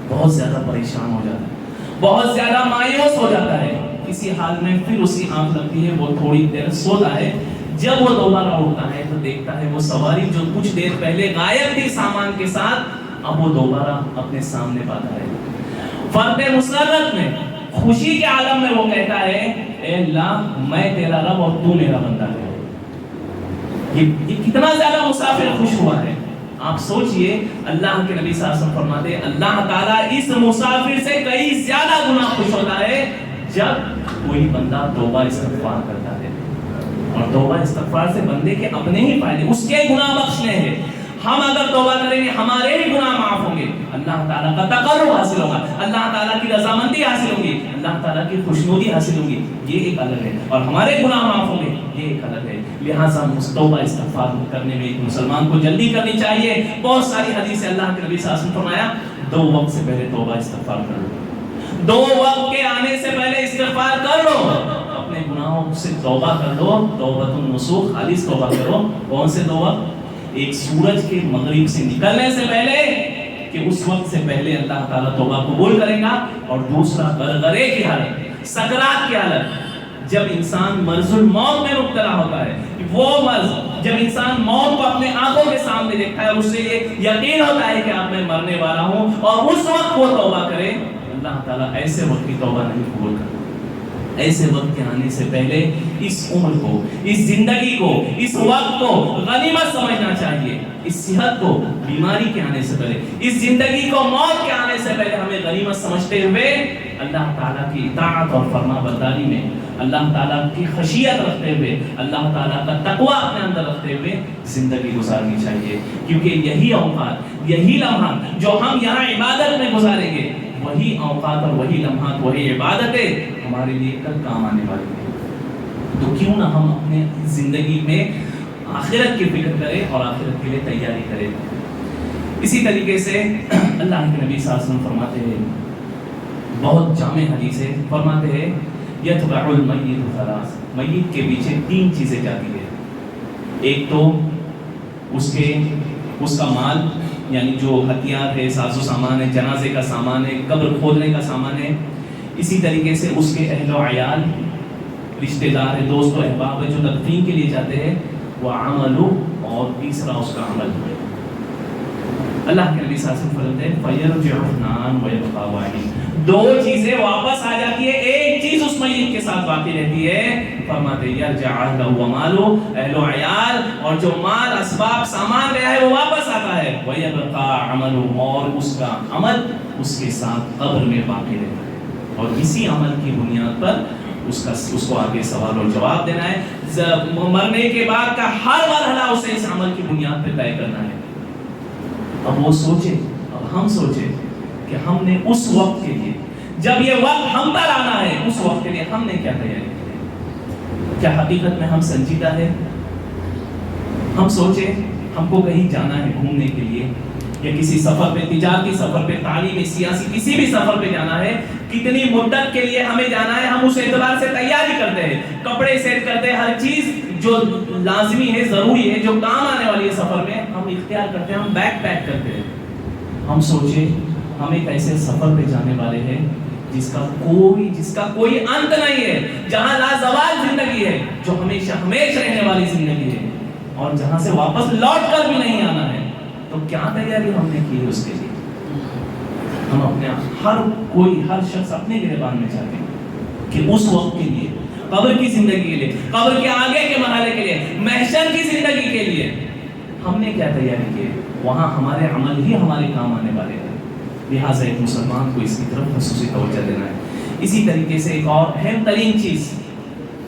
بہت زیادہ پریشان ہو جاتا ہے، بہت زیادہ مایوس ہو جاتا ہے. اسی حال میں پھر اسی آنکھ لگتی ہے، وہ تھوڑی دیر سوتا ہے. جب وہ دوبارہ اٹھتا ہے تو دیکھتا ہے وہ سواری جو کچھ دیر پہلے غائب تھی سامان کے ساتھ، اب وہ دوبارہ اپنے سامنے پاتا ہے. فرد مسرت میں، خوشی کے عالم میں وہ کہتا ہے اے اللہ میں تیرا رب اور تو میرا بندہ ہے. یہ کتنا زیادہ مسافر خوش ہوا ہے. آپ سوچئے اللہ کے نبی صلی اللہ علیہ وسلم فرماتے ہیں اللہ تعالیٰ اس مسافر سے کئی زیادہ گنا خوش ہوتا ہے جب کوئی بندہ توبہ استغفار کرتا ہے. اور توبہ استغفار سے بندے کے اپنے ہی فائدے، اس کے گناہ بخشنے ہیں. ہم اگر توبہ کریں گے ہمارے ہی گناہ معاف ہوں گے، اللہ تعالیٰ کا تقرب حاصل ہوگا، اللہ تعالیٰ کی رضامندی حاصل ہوگی، اللہ تعالیٰ کی خوشنودی حاصل ہوگی. یہ ایک الگ ہے. اور ہمارے گناہ معاف ہوں گے، یہ ایک الگ ہے. لہٰذا توبہ استغفار کرنے میں ایک مسلمان کو جلدی کرنی چاہیے. بہت ساری حدیث اللہ کے نبی صلی اللہ علیہ وسلم فرمایا 2 وقت سے پہلے توبہ استغفار کر لو، 2 وقت کے آنے سے پہلے استغفار کر لو، اپنے گناہوں سے توبہ کر لو. توبۃ النصوح، خالص توبہ کرو. کون سے 2 وقت؟ ایک سورج کے مغرب سے نکلنے سے پہلے کہ اس وقت سے پہلے اللہ تعالیٰ توبہ قبول کرے گا. اور دوسرا غرغرے کی حالت، سکرات کی حالت، جب انسان مرض الموت میں مبتلا ہوتا ہے، وہ مرض جب انسان موت کو اپنے آنکھوں کے سامنے دیکھتا ہے اور اس سے یہ یقین ہوتا ہے کہ اب میں مرنے والا ہوں، اور اس وقت وہ توبہ کرے، اللہ تعالیٰ ایسے وقت کی توبہ نہیں قبول کرتا. ایسے وقت کے آنے سے پہلے اس عمر کو، اس زندگی کو، اس وقت کو غنیمت سمجھنا چاہیے. اس صحت کو بیماری کے آنے سے پہلے، اس زندگی کو موت کے آنے سے پہلے ہمیں غنیمت سمجھتے ہوئے اللہ تعالیٰ کی اطاعت اور فرما برداری میں، اللہ تعالیٰ کی خشیت رکھتے ہوئے، اللہ تعالیٰ کا تقوی اپنے اندر رکھتے ہوئے زندگی گزارنی چاہیے. کیونکہ یہی اوقات، یہی لمحات جو ہم یہاں عبادت میں گزاریں گے، وہی اوقات اور وہی لمحات، وہی عبادتیں ہمارے لیے کل کام آنے والی ہیں. تو کیوں نہ ہم اپنے زندگی میں آخرت کی فکر کریں اور آخرت کے لیے تیاری کریں. اسی طریقے سے اللہ کے نبی صلی اللہ علیہ وسلم فرماتے ہیں، بہت جامع حدیث ہے، فرماتے ہیں یتبع المیت 3، میت کے پیچھے 3 چیزیں جاتی ہیں. ایک تو اس کا مال، یعنی جو ہتھیار ہے، ساز و سامان ہے، جنازے کا سامان ہے، قبر کھودنے کا سامان ہے. اسی طریقے سے اس کے اہل و عیال، رشتہ دار ہے، دوست و احباب ہے جو تدفین کے لیے جاتے ہیں، وہ عمل، اور تیسرا اس کا عمل. اللہ کے نبی صلی اللہ علیہ وسلم فرماتے ہیں فَيَرْجِعُ اثْنَانِ وَيَبْقَى وَاحِدٌ، دو چیزیں واپس آ جاتی ہے، ایک چیز اس میت کے ساتھ باقی رہتی ہے. فرماتے یرجع اہلہ و مالہ، اہل و عیال اور جو مال اسباب سامان گیا ہے وہ واپس آتا ہے. ویبقى عملہ، اور اس کا عمل اس کے ساتھ قبر میں باقی رہتا ہے. اور اسی عمل کی بنیاد پر اس کو آگے سوال اور جواب دینا ہے. مرنے کے بعد کا ہر مرحلہ اسے اس عمل کی بنیاد پہ طے کرنا ہے. اب وہ سوچے، اب ہم سوچے کہ ہم نے اس وقت کے لیے، جب یہ وقت ہم پر آنا ہے، اس وقت کے لیے ہم نے کیا تیاری کی؟ کیا حقیقت میں ہم سنجیدہ ہے؟ ہم سوچے ہم کو کہیں جانا ہے گھومنے کے لیے، یا کسی سفر پہ، تجارتی سفر پہ، تعلیمی، سیاسی، کسی بھی سفر پہ جانا ہے، کتنی مدت کے لیے ہمیں جانا ہے، ہم اس اعتبار سے تیاری کرتے ہیں، کپڑے سیٹ کرتے ہیں، ہر چیز جو لازمی ہے، ضروری ہے، جو کام آنے والی ہے سفر میں، ہم اختیار کرتے ہیں، ہم بیگ پیک کرتے ہیں. ہم سوچے ہم ایک ایسے سفر پہ جانے والے ہیں جس کا کوئی انت نہیں ہے، جہاں لازوال زندگی ہے، جو ہمیشہ ہمیشہ رہنے والی زندگی ہے، اور جہاں سے واپس لوٹ کر بھی نہیں آنا ہے. تو کیا تیاری ہم نے کی ہے اس کے لیے؟ ہم اپنے ہر شخص اپنے گریبان میں چاہتے ہیں کہ اس وقت کے لیے، قبر کی زندگی کے لیے، قبر کے آگے کے مرحلے کے لیے، محشر کی زندگی کے لیے ہم نے کیا تیاری کی ہے. وہاں ہمارے عمل ہی ہمارے کام آنے والے ہیں. لہٰذا ایک مسلمان کو اس کی طرف خصوصی توجہ دینا ہے. اسی طریقے سے ایک اور اہم ترین چیز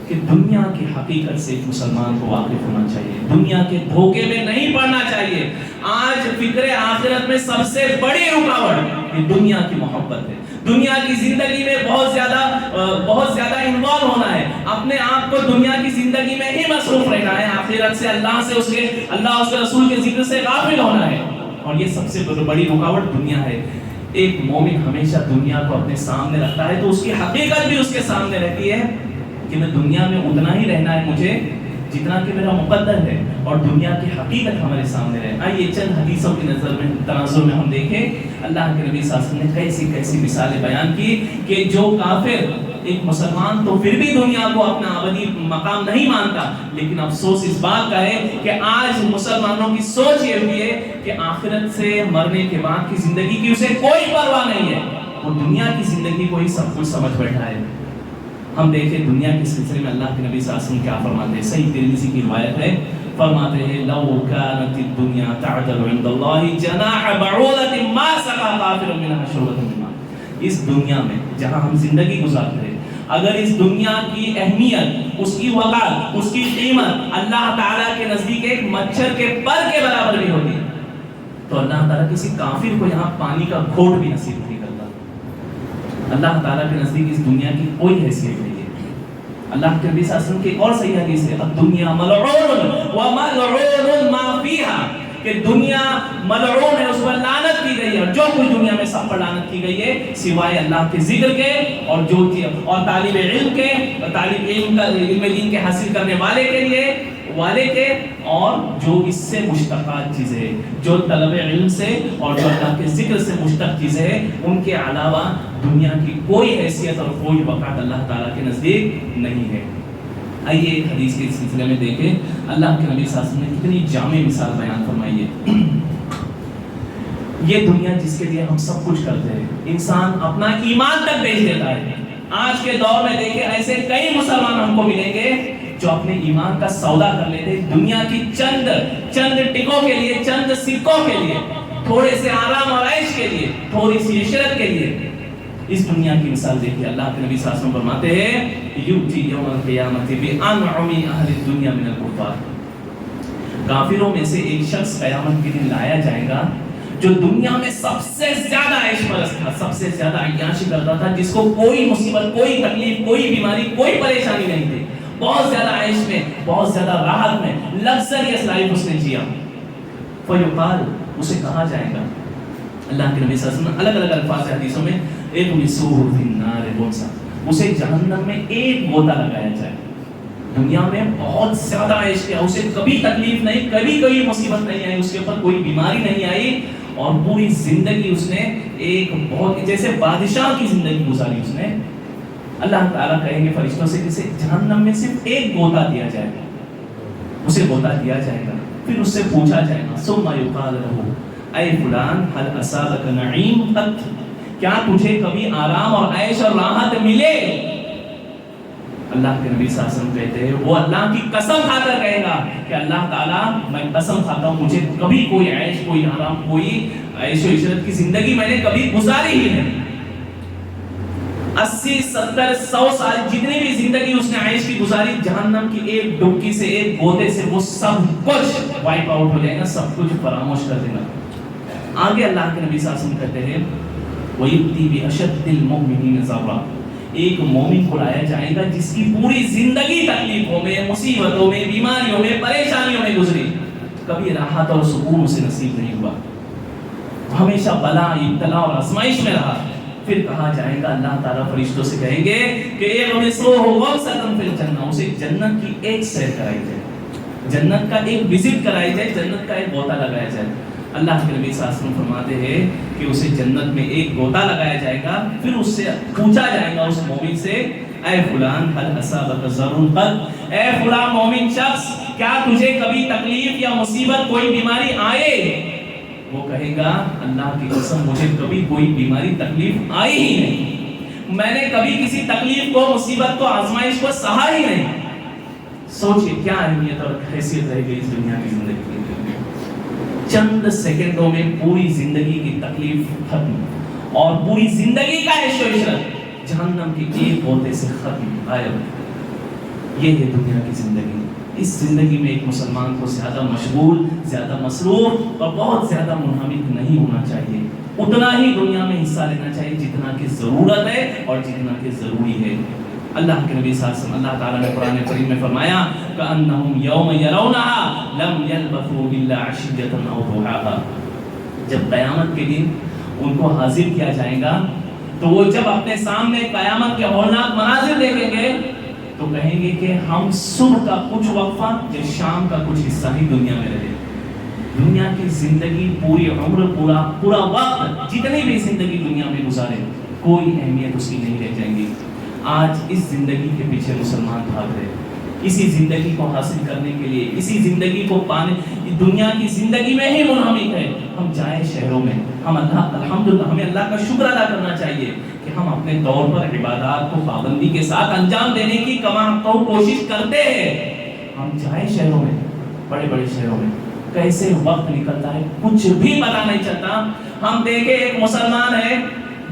کہ دنیا کی حقیقت سے ایک مسلمان کو واقف ہونا چاہیے، دنیا کے دھوکے میں نہیں پڑنا چاہیے. آج فکر آخرت میں سب سے بڑی رکاوٹ یہ دنیا کی محبت ہے. دنیا کی زندگی میں بہت زیادہ انوالو ہونا ہے، اپنے آپ کو دنیا کی زندگی میں ہی مصروف رہنا ہے، آخرت سے، اللہ اس کے رسول کے ذکر سے غافل ہونا ہے. اور یہ سب سے بڑی رکاوٹ دنیا ہے. ایک مومن ہمیشہ دنیا کو اپنے سامنے رکھتا ہے تو اس کی حقیقت بھی اس کے سامنے رہتی ہے کہ میں دنیا میں اتنا ہی رہنا ہے مجھے جتنا کہ میرا مقدر ہے، اور دنیا کی حقیقت ہمارے سامنے رہے. آئیے چند حدیثوں کی تناظر میں ہم دیکھیں اللہ کے نبی صلی اللہ علیہ وسلم نے کیسی مثالیں بیان کی کہ جو کافر، ایک مسلمان تو پھر بھی دنیا کو اپنا ابدی مقام نہیں مانتا، لیکن افسوس اس بات کا ہے کہ آج مسلمانوں کی سوچ یہ ہوئی ہے کہ آخرت سے مرنے کے بعد کی زندگی کی اسے کوئی پرواہ نہیں ہے، وہ دنیا کی زندگی کو ہی سب کچھ سمجھ بیٹھا ہے. ہم دیکھیں دنیا کے سلسلے میں اللہ کے نبی صلی اللہ علیہ وسلم کیا فرماتے ہیں. صحیح ترمذی کی روایت ہے، فرماتے ہیں لو كانت الدنيا تعدل عند الله جناح بعوضة ما سقى كافر منها شربة من ماء. اس دنیا میں جہاں ہم زندگی گزارتے ہیں، اگر اس دنیا کی اہمیت، اس کی وقار، اس کی قیمت اللہ تعالیٰ کے نزدیک ایک مچھر کے پر کے برابر بھی ہوتی تو اللہ تعالیٰ کسی کافر کو یہاں پانی کا گھونٹ بھی نصیب نہیں کرتا. اللہ تعالیٰ کے نزدیک اس دنیا کی کوئی حیثیت نہیں ہے. اللہ کے نبی صلی اللہ علیہ وسلم کی ایک اور صحیح حدیث ہے الدنیا ملعون وملعون ما فیہا، کہ دنیا ملعون ہے، اس پر لعنت کی گئی ہے، اور جو کچھ دنیا میں سب پر لعنت کی گئی ہے سوائے اللہ کے ذکر کے اور طالب علم کے، طالب علم کا علم دین کے حاصل کرنے والے کے لیے کے، اور جو اس سے مشتقات چیزیں، جو طلب علم سے اور جو اللہ کے ذکر سے مشتق چیزیں ہیں، ان کے علاوہ دنیا کی کوئی حیثیت اور کوئی وقعت اللہ تعالیٰ کے نزدیک نہیں ہے. آئیے ایک حدیث کے سلسلے میں دیکھیں اللہ کے نبی صلی اللہ علیہ وسلم نے کتنی جامع مثال بیان فرمائی ہے. یہ دنیا جس کے لیے ہم سب کچھ کرتے ہیں، انسان اپنا ایمان تک بیچ دیتا ہے. آج کے دور میں دیکھیں ایسے کئی مسلمان ہم کو ملیں گے جو اپنے ایمان کا سودا کر لیتے ہیں دنیا کی چند ٹکوں کے لیے، چند سکوں کے لیے، تھوڑے سے آرام اور عیش کے لیے، تھوڑی سی عشرت کے لیے. اس دنیا کی مثال دیکھیے اللہ کے نبی صلی اللہ علیہ وسلم فرماتے ہیں یؤتی یوم القیامت بانعم اہل الدنیا من الکفار. کافروں میں سے ایک شخص قیامت کے دن لایا جائے گا جو دنیا میں سب سے زیادہ عیش پرست تھا، سب سے زیادہ عیاشی کرتا تھا، جس کو کوئی مصیبت، کوئی تکلیف، کوئی بیماری، کوئی پریشانی نہیں تھی، بہت زیادہ عیش میں، بہت زیادہ راحت میں، لگزریس لائف اس نے جیا. فیقال، اسے کہا جائے گا، اللہ کے نبی صلی اللہ علیہ وسلم الگ الگ الفاظ حدیثوں میں ایک مسور فی النار غمسا، اسے جہنم میں ایک غوطہ لگایا جائے. دنیا میں بہت زیادہ عیش کیا، اسے کبھی تکلیف نہیں، کبھی کوئی مصیبت نہیں آئی، اس کے اوپر کوئی بیماری نہیں آئی، اور پوری زندگی اس نے ایک بہت جیسے بادشاہ کی زندگی گزاری اس نے. اللہ تعالیٰ کہیں گے فرشتوں سے جسے جہنم میں صرف ایک غوطہ دیا جائے گا، اسے غوطہ دیا جائے گا، پھر اس سے پوچھا جائے گا ثم یقال له اے فلان هل اصابك نعیم قط، کیا تجھے کبھی آرام اور عیش اور راحت ملے؟ اللہ کے نبی صلی اللہ علیہ وسلم کہتے ہیں وہ اللہ کی قسم کھا کر کہے گا کہ اللہ تعالیٰ میں قسم کھاتا ہوں مجھے کبھی کوئی عیش، کوئی آرام، کوئی عیش و عشرت کی زندگی میں نے کبھی گزاری ہی نہیں۔ 80 70 100 سال جتنی بھی زندگی اس نے عیش کی گزاری، جہنم کی ایک ڈبکی سے، ایک گوتے سے وہ سب کچھ وائپ آؤٹ ہو جائے گا، سب کچھ فراموش کر دے گا۔ آگے اللہ کے نبی صلی اللہ علیہ وسلم کہتے ہیں وَيُؤْتِي بِأَشَدِّ الْمُؤْمِنِينَ ذَرًّا، ایک مومن کو لایا جائے گا جس کی پوری زندگی تکلیفوں میں، مصیبتوں میں، بیماریوں میں، پریشانیوں میں گزری، کبھی راحت اور سکون اسے نصیب نہیں ہوا، ہمیشہ بلا، ابتلا اور آزمائش میں رہا۔ پھر کہا جائے گا، اللہ تعالیٰ فرشتوں سے کہیں گے کہ ایک مسلوہ غوثۃ فی الجنہ، اسے جنت کی ایک سیر کرائی جائے، جنت کا ایک وزٹ کرائی جائے، جنت کا ایک غوطہ لگایا جائے۔ اللہ کے نبی صلی اللہ علیہ وسلم فرماتے ہیں کہ اسے جنت میں ایک غوطہ لگایا جائے گا، پھر اس سے پوچھا جائے گا اس مومن سے، اے فلان هل اصابك ضر قط، اے فلان مومن شخص کیا تجھے کبھی تکلیف یا مصیبت، کوئی بیماری آئے؟ وہ کہے گا اللہ کی قسم مجھے کبھی کوئی بیماری تکلیف آئی ہی نہیں، میں نے کبھی کسی تکلیف کو، مصیبت کو، آزمائش کو سہا ہی نہیں۔ سوچئے کیا اہمیت اور حیثیت رہ گئی اس دنیا کی زندگی کی۔ چند سیکنڈوں میں پوری زندگی کی تکلیف ختم، اور پوری زندگی کا عیش و عشرت جہنم کے ایک غوطے سے ختم، غائب۔ یہ ہے دنیا کی زندگی۔ اس زندگی میں ایک مسلمان کو زیادہ مشغول، زیادہ مصروف اور بہت زیادہ منہمک نہیں ہونا چاہیے، اتنا ہی دنیا میں حصہ لینا چاہیے جتنا کہ ضرورت ہے اور جتنا کہ ضروری ہے۔ اللہ کے نبی صلی اللہ علیہ وسلم، اللہ تعالیٰ نے قرآن کریم میں فرمایا کأنہم یوم یرونہا لم یلبثوا الا عشیۃ او ضحاہا، جب قیامت کے دن ان کو حاضر کیا جائے گا تو وہ جب اپنے سامنے قیامت کے ہولناک مناظر دیکھیں گے تو کہیں گے کہ ہم صبح کا کچھ وقفہ یا شام کا کچھ حصہ ہی دنیا میں رہے۔ دنیا کی زندگی، پوری عمر، پورا وقت، جتنی بھی زندگی دنیا میں گزارے، کوئی اہمیت اس کی نہیں رہ جائیں گی۔ آج اس زندگی کے پیچھے مسلمان بھاگ رہے، اسی زندگی کو حاصل کرنے کے لیے، اسی زندگی کو پانے، دنیا کی زندگی میں ہی منہمک ہے۔ ہم جائیں شہروں میں، ہم الحمدللہ ہمیں اللہ کا شکر ادا کرنا چاہیے کہ ہم اپنے طور پر عبادات کو پابندی کے ساتھ انجام دینے کی کوشش کرتے ہیں۔ ہم جائیں شہروں میں، بڑے بڑے شہروں میں، کیسے وقت نکلتا ہے کچھ بھی پتہ نہیں چلتا۔ ہم دیکھیں ایک مسلمان ہے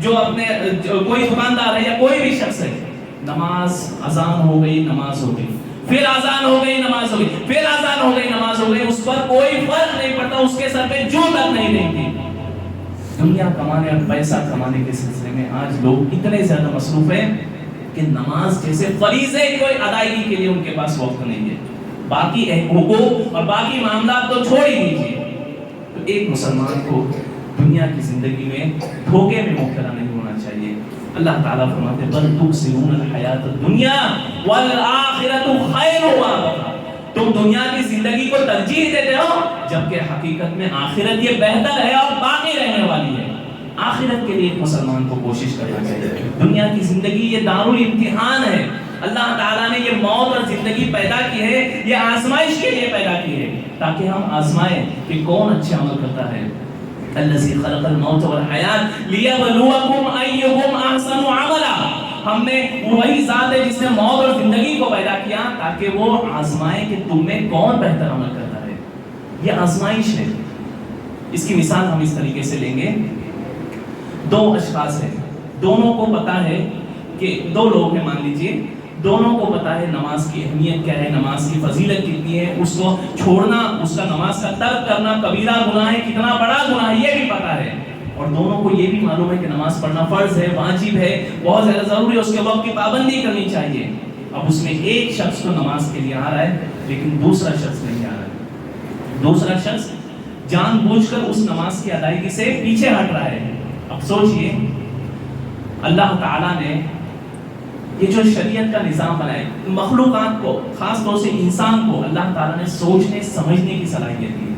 جو اپنے کوئی دکاندار ہے یا کوئی بھی شخص ہے، نماز اذان ہو گئی، نماز ہو گئی، پھر اذان ہو گئی، نماز ہو گئی، پھر اذان ہو گئی، نماز ہو گئی، اس پر کوئی فرق نہیں پڑتا، اس کے سر پہ جو تک نہیں رہتی۔ دنیا کمانے اور پیسہ کمانے کے سلسلے میں آج لوگ اتنے زیادہ مصروف ہیں کہ نماز جیسے فریضے کوئی ادائیگی کے لیے ان کے پاس وقت نہیں ہے۔ باقی حقوق اور باقی معاملات تو چھوڑ ہی دیجیے۔ تو ایک مسلمان کو دنیا کی زندگی میں دھوکے میں مبتلا نہیں ہونا چاہیے۔ اللہ تعالیٰ فرماتے بل تؤثرون الحیات الدنیا والآخرۃ خیر وابقیٰ، تم دنیا کی زندگی کو ترجیح دیتے ہو جبکہ حقیقت میں آخرت یہ بہتر ہے اور باقی رہنے والی ہے۔ آخرت کے لیے ایک مسلمان کو کوشش کرنا چاہیے۔ دنیا کی زندگی یہ دارالامتحان ہے۔ اللہ تعالیٰ نے یہ موت اور زندگی پیدا کی ہے، یہ آزمائش کے لیے پیدا کی ہے تاکہ ہم آزمائیں کہ کون اچھے عمل کرتا ہے۔ الذی خلق الموت والحیات لیبلوکم ایکم احسن عملا، ہم نے وہی ذات ہے جس نے موت اور زندگی کو پیدا کیا تاکہ وہ آزمائے کہ تم میں کون بہتر عمل کرتا ہے۔ یہ آزمائش ہے۔ اس کی مثال ہم اس طریقے سے لیں گے، دو اشخاص ہیں، دونوں کو پتا ہے کہ دو لوگ ہیں مان لیجئے، دونوں کو پتا ہے نماز کی اہمیت کیا ہے، نماز کی فضیلت کتنی ہے، اس کو چھوڑنا، اس کا نماز کا ترک کرنا کبیرہ گناہ ہے، کتنا بڑا گناہ ہے یہ بھی پتا ہے، اور دونوں کو یہ بھی معلوم ہے کہ نماز پڑھنا فرض ہے، واجب ہے، بہت زیادہ ضروری ہے، اس کے وقت کی پابندی کرنی چاہیے۔ اب اس میں ایک شخص تو نماز کے لیے آ رہا ہے لیکن دوسرا شخص نہیں آ رہا ہے، دوسرا شخص جان بوجھ کر اس نماز کی ادائیگی سے پیچھے ہٹ رہا ہے۔ اب سوچئے اللہ تعالیٰ نے یہ جو شریعت کا نظام بنائے، مخلوقات کو، خاص طور سے انسان کو اللہ تعالیٰ نے سوچنے سمجھنے کی صلاحیت دی ہے۔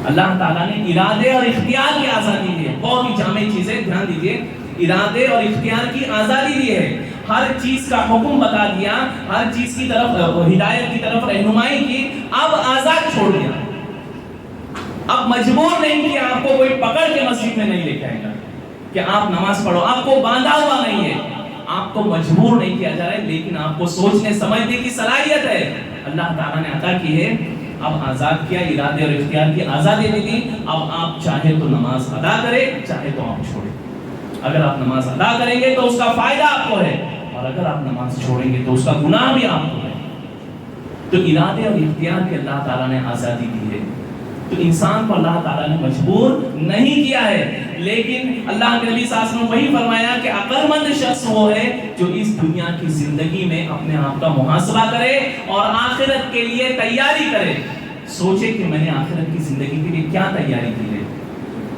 اللہ تعالیٰ نے ارادے اور اختیار کی آزادی دی ہے، بہت ہی جامع چیز ہے، دھیان دیجئے، ارادے اور اختیار کی آزادی دی ہے، ہر چیز کا حکم بتا دیا، ہر چیز کی طرف ہدایت کی طرف رہنمائی کی، اب آزاد چھوڑ دیا، اب مجبور نہیں کیا، آپ کو کوئی پکڑ کے مسجد میں نہیں لے کے آئے گا، کہ آپ نماز پڑھو. آپ کو باندھا ہوا نہیں ہے, آپ کو مجبور نہیں کیا جا رہا ہے, لیکن آپ کو سوچنے سمجھنے کی صلاحیت ہے اللہ تعالیٰ نے عطا کی ہے. اب آزاد کیا, ارادے اور اختیار کی آزادی دی تھی. اب آپ چاہے تو نماز ادا کریں, چاہے تو آپ چھوڑیں. اگر آپ نماز ادا کریں گے تو اس کا فائدہ آپ کو ہے, اور اگر آپ نماز چھوڑیں گے تو اس کا گناہ بھی آپ کو ہے. تو ارادے اور اختیار کی اللہ تعالیٰ نے آزادی دی ہے. تو انسان کو اللہ تعالیٰ نے مجبور نہیں کیا ہے, لیکن اللہ کے نبی صلی اللہ علیہ وسلم نے وہی فرمایا کہ عقل مند شخص وہ ہے جو اس دنیا کی زندگی میں اپنے آپ کا محاسبہ کرے اور آخرت کے لیے تیاری کرے. سوچے کہ میں نے آخرت کی زندگی کے لیے کیا تیاری کی ہے.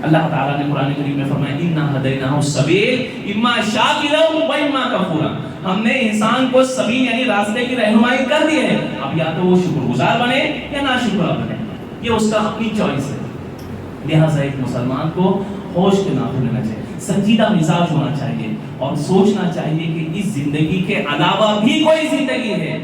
اللہ تعالیٰ نے قرآن کریم میں فرمایا اِنَّا هَدَيْنَاهُ السَّبِيلَ إِمَّا شَاكِرًا وَإِمَّا كَفُورًا. ہم نے انسان کو سبیل یعنی راستے کی رہنمائی کر دی ہے. اب یا تو وہ شکر گزار بنے یا ناشکرا بنے, یہ اس کا اپنی چوائس ہے. لہٰذا ایک مسلمان کو ہوش کے ناخن لینا چاہیے, سنجیدہ مزاج ہونا چاہیے, اور سوچنا چاہیے کہ اس زندگی کے علاوہ بھی کوئی زندگی ہے